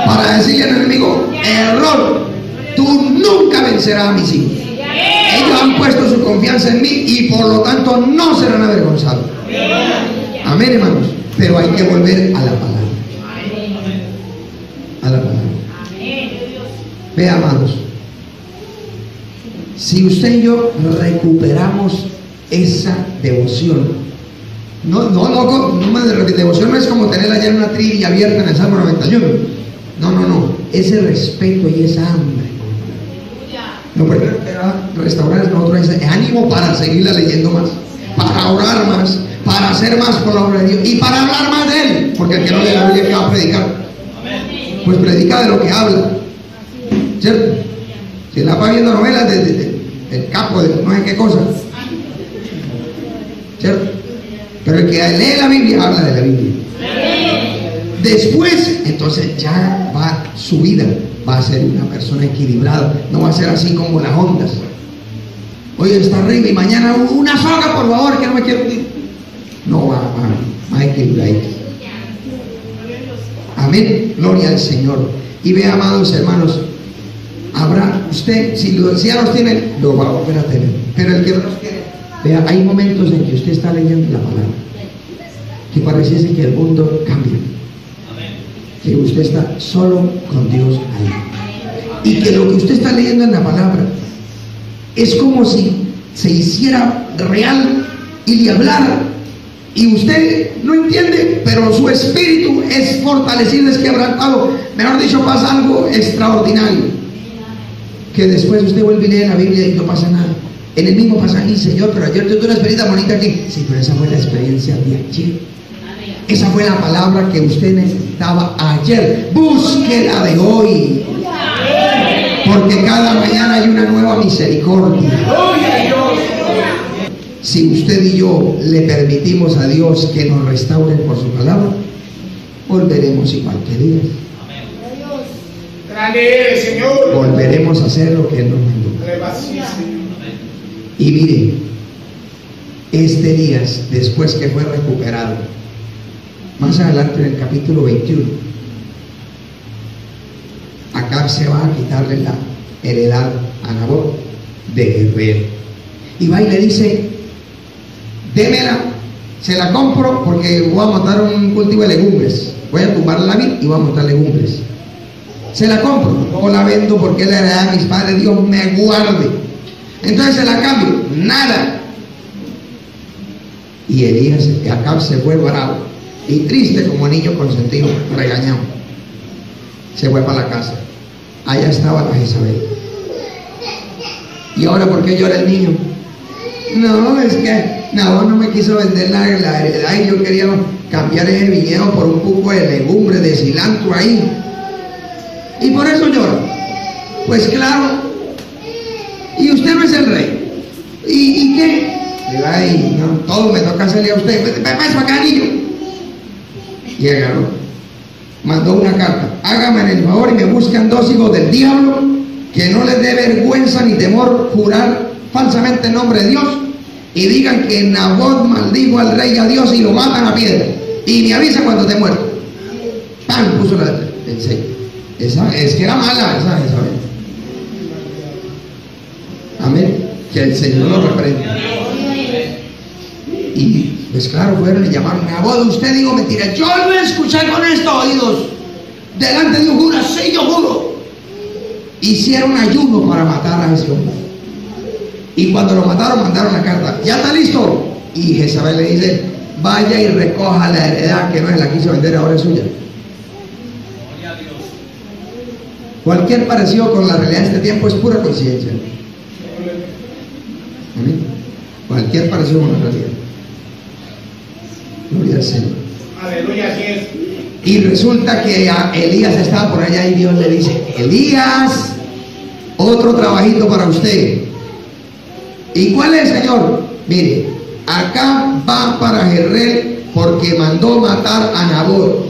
Para decirle al enemigo, error, tú nunca vencerás a mis hijos. Ellos han puesto su confianza en mí y por lo tanto no serán avergonzados. Amén, hermanos. Pero hay que volver a la palabra. A la palabra. Vea, amados, si usted y yo recuperamos esa devoción, devoción no es como tenerla ya en una trivia abierta en el Salmo 91. No, ese respeto y esa hambre. Lo primero que va a restaurar es nosotros ese ánimo para seguirla leyendo más, para orar más, para hacer más por la obra de Dios y para hablar más de Él, porque el que no lee la Biblia, ¿qué va a predicar? Pues predica de lo que habla, ¿cierto? Si la va viendo novelas del capo, de no sé qué cosa, ¿cierto? Pero el que lee la Biblia habla de la Biblia. Después, entonces ya va su vida, va a ser una persona equilibrada, no va a ser así como las ondas. Hoy está arriba y mañana una soga, por favor, que no me quiero hundir. No, va a equilibrar. Amén, gloria al Señor. Y vea, amados hermanos, habrá usted, si ya los tiene, lo va a volver a tener. Pero el que no los tiene, vea, hay momentos en que usted está leyendo la palabra que pareciese que el mundo cambia, que usted está solo con Dios ahí, y que lo que usted está leyendo en la palabra es como si se hiciera real y le hablara, y usted no entiende, pero su espíritu es fortalecido, es quebrantado. Mejor dicho, pasa algo extraordinario, que después usted vuelve y lee la Biblia y no pasa nada. En el mismo pasaje, Señor, pero ayer tuve una experiencia bonita aquí. Sí, pero esa fue la experiencia de ayer. Esa fue la palabra que usted necesitaba ayer. Búsquela de hoy, porque cada mañana hay una nueva misericordia. Si usted y yo le permitimos a Dios que nos restaure por su palabra, volveremos igual que Dios. Volveremos a hacer lo que Él nos mandó. Y mire, este Elías, después que fue recuperado, más adelante en el capítulo 21, Acab se va a quitarle la heredad a Nabot de Jezreel, y va y le dice, démela, se la compro porque voy a montar un cultivo de legumbres, voy a tumbar la vid y voy a montar legumbres. Se la compro, no la vendo porque es la heredad de mis padres, Dios me guarde. Entonces se la cambio, nada. Y Elías, Acab se fue bravo y triste como niño consentido, regañado. Se fue para la casa. Allá estaba la Jezabel. ¿Y ahora por qué llora el niño? No, es que no me quiso vender la heredad y yo quería cambiar ese viñedo por un poco de legumbre, de cilantro ahí. Y por eso llora. Pues claro. Y usted no es el rey. ¿Y qué? Digo, ay, no, todo me toca hacerle a usted. Ven para acá, niño. Y agarró, mandó una carta: hágame el favor y me buscan 2 hijos del diablo que no les dé vergüenza ni temor jurar falsamente en nombre de Dios y digan que Nabot maldijo al rey y a Dios y lo matan a piedra, y me avisa cuando te muerto. ¡Pam! Puso la esa es que era mala esa vez. Amén, que el Señor lo reprenda. Y pues claro, fueron y llamaron: Nabot, usted dijo mentira. Yo no escuché con estos oídos. Delante de Dios juro, sí, yo juro. Hicieron ayuno para matar a ese hombre. Y cuando lo mataron, mandaron la carta: ya está listo. Y Jezabel le dice: vaya y recoja la heredad que no se la quiso vender, ahora es suya. Cualquier parecido con la realidad de este tiempo es pura coincidencia. ¿Amén? Cualquier parecido con la realidad. Gloria al Señor.
Aleluya, así es.
Y resulta que Elías estaba por allá y Dios le dice: Elías, otro trabajito para usted. ¿Y cuál es, Señor? Mire, acá va para Jezreel porque mandó matar a Nabot.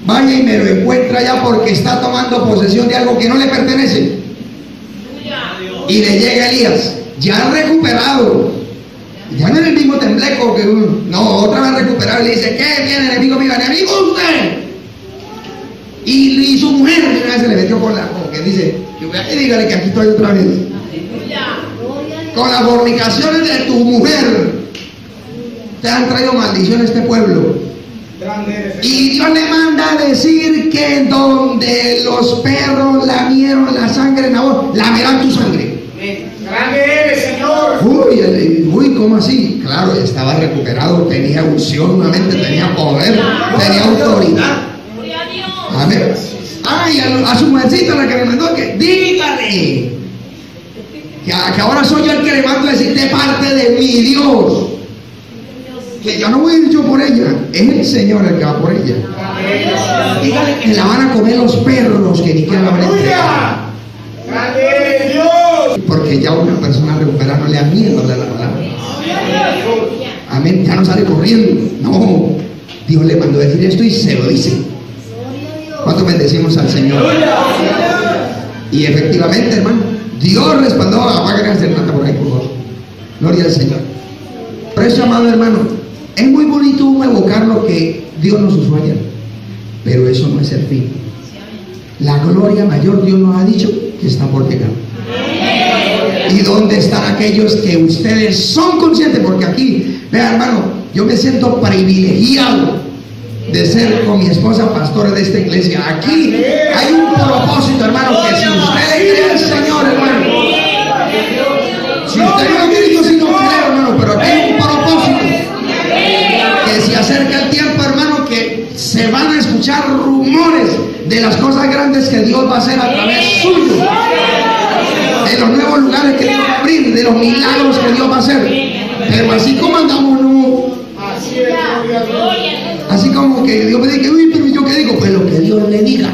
Vaya y me lo encuentra ya, porque está tomando posesión de algo que no le pertenece. Y le llega Elías, ya recuperado, ya no es el mismo tembleco que uno, no, otra vez recuperado. Le dice: ¿qué viene, enemigo mío? ¡Enemigo usted! Y su mujer una vez se le metió con la, como que dice, dígale que aquí estoy otra vez, con las fornicaciones de tu mujer. Te han traído maldición a este pueblo. Y Dios le manda a decir que donde los perros lamieron la sangre de Nabot, lamerán tu sangre.
Grande eres, Señor.
Uy, ¿cómo así? Claro, estaba recuperado, tenía unción nuevamente, tenía poder, tenía autoridad. Amén. Ay, a su mujercita, la que le mandó, que dígale que ahora soy yo el que le mando a decir de parte de mi Dios, que yo no voy a ir yo por ella, es el Señor el que va por ella. Dígale que la van a comer los perros, que ni siquiera la van a entregar. Porque ya una persona recuperada no le da miedo de la palabra. Amén, ya no sale corriendo. No, Dios le mandó a decir esto y se lo dice. ¿Cuánto bendecimos al Señor? Y efectivamente, hermano, Dios respaldó. Apaguen a Fernanda por ahí, por favor. Gloria al Señor. Por eso, amado hermano, es muy bonito uno evocar lo que Dios nos usó ayer, pero eso no es el fin. La gloria mayor, Dios nos ha dicho que está por llegar. ¿Y dónde están aquellos que ustedes son conscientes? Porque aquí, vea hermano, yo me siento privilegiado de ser con mi esposa pastores de esta iglesia. Aquí hay un propósito, hermano, que si usted le cree al Señor, hermano, si usted no quiere, yo sí no creo, hermano, pero aquí hay un propósito, que se acerca el tiempo, hermano, que se van a escuchar rumores de las cosas grandes que Dios va a hacer a través suyo, de los nuevos lugares que Dios va a abrir, de los milagros que Dios va a hacer. Pero así como andamos, no, así como que Dios me dice, uy, pero yo qué digo, pues lo que Dios le diga.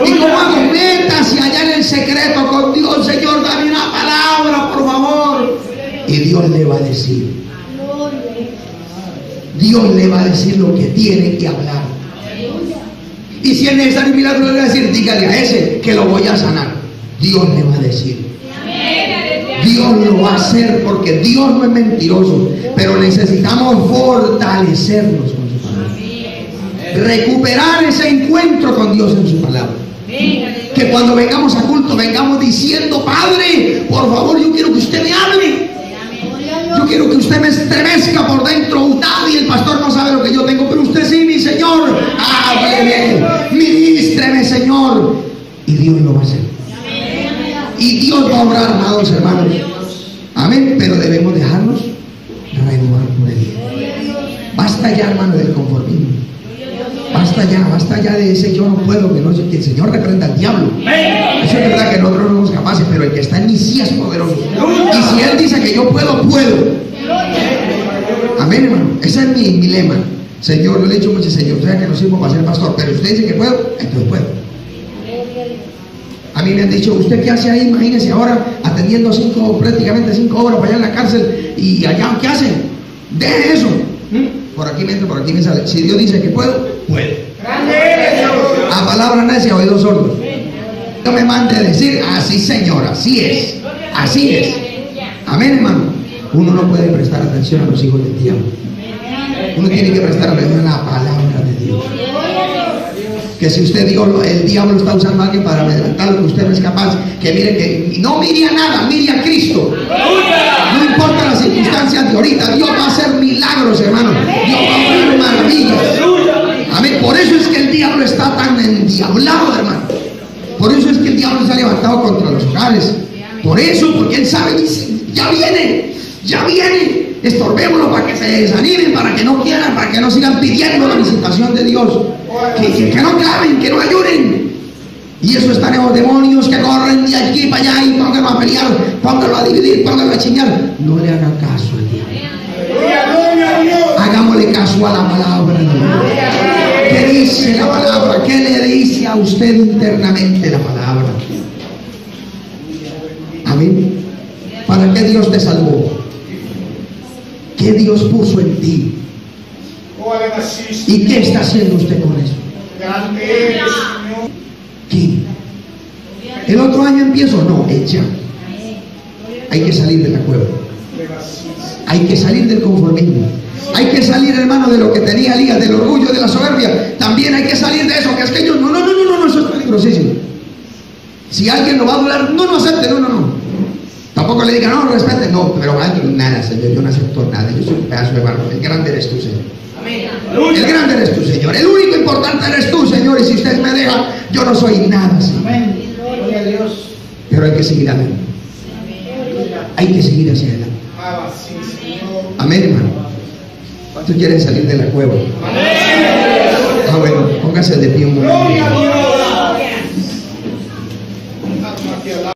Y como hago, métase allá en el secreto con Dios: Señor, dame una palabra, por favor. Y Dios le va a decir, Dios le va a decir lo que tiene que hablar. Y si es necesario un milagro, le va a decir: dígale a ese que lo voy a sanar. Dios le va a decir. Dios lo va a hacer, porque Dios no es mentiroso. Pero necesitamos fortalecernos con su palabra, recuperar ese encuentro con Dios en su palabra. Que cuando vengamos a culto, vengamos diciendo: Padre, por favor, yo quiero que usted me hable. Yo quiero que usted me estremezca por dentro. Y el pastor no sabe lo que yo tengo, pero usted sí, mi Señor. Hábleme, ministreme, Señor. Y Dios lo va a hacer. Y Dios va a obrar, amados hermanos. Amén. Pero debemos dejarnos renovar por Él. Basta ya, hermano, del conformismo. Basta ya de ese yo no puedo, que no sé, que el Señor reprenda al diablo. Eso es verdad que nosotros no somos capaces, pero el que está en mí sí es poderoso. Y si Él dice que yo puedo, puedo. Amén, hermano. Ese es mi lema. Señor, yo le he dicho mucho: Señor, usted que no sirvo para ser pastor, pero usted dice que puedo, entonces puedo. A mí me han dicho: ¿usted qué hace ahí? Imagínese ahora atendiendo prácticamente 5 horas para allá en la cárcel, y allá, ¿qué hacen? Deje eso. Por aquí me entra, por aquí me sale. Si Dios dice que puedo, puedo. A palabra necia, oídos sordos. No me mande a decir: así, Señor, así es. Así es. Amén, hermano. Uno no puede prestar atención a los hijos del diablo. Uno tiene que prestar atención a la palabra de Dios. Que si usted dijo, el diablo está usando a alguien para adelantar lo que usted no es capaz, que mire, que no mire a nada, mire a Cristo. No importa las circunstancias de ahorita, Dios va a hacer milagros, hermano. Dios va a hacer maravillas. Amén. Por eso es que el diablo está tan endiablado, hermano. Por eso es que el diablo se ha levantado contra los hogares. Por eso, porque él sabe, ya viene. Estorbémoslo para que se desanimen, para que no quieran, para que no sigan pidiendo la visitación de Dios. Que no clamen, que no ayuden. Y eso están los demonios que corren de aquí para allá, y pónganlo a pelear, pónganlo a dividir, pónganlo a chingar. No le hagan caso al diablo. Hagámosle caso a la palabra de Dios. ¿Qué dice la palabra? ¿Qué le dice a usted internamente la palabra? Amén. ¿Para qué Dios te salvó? ¿Qué Dios puso en ti? ¿Y qué está haciendo usted con eso?
Grande eres, Señor.
¿Qué? ¿El otro año empiezo? No, ya. Hay que salir de la cueva. Hay que salir del conformismo. Hay que salir, hermano, de lo que tenía Elías, del orgullo, de la soberbia. También hay que salir de eso, que es que yo, no, eso es peligrosísimo. Si alguien lo va a adorar, no acepte, no. Tampoco le diga, no, respete, no, pero nada, Señor, yo no acepto nada, yo soy un pedazo de barro, el grande eres tú, Señor. Amén. El grande eres tú, Señor, el único importante eres tú, Señor, y si usted me deja, yo no soy nada, Señor.
Amén. Gloria a Dios.
Pero hay que seguir adelante. Hay que seguir hacia adelante. Amén, hermano. ¿Cuántos quieren salir de la cueva?
Amén.
Bueno, póngase de pie un momento.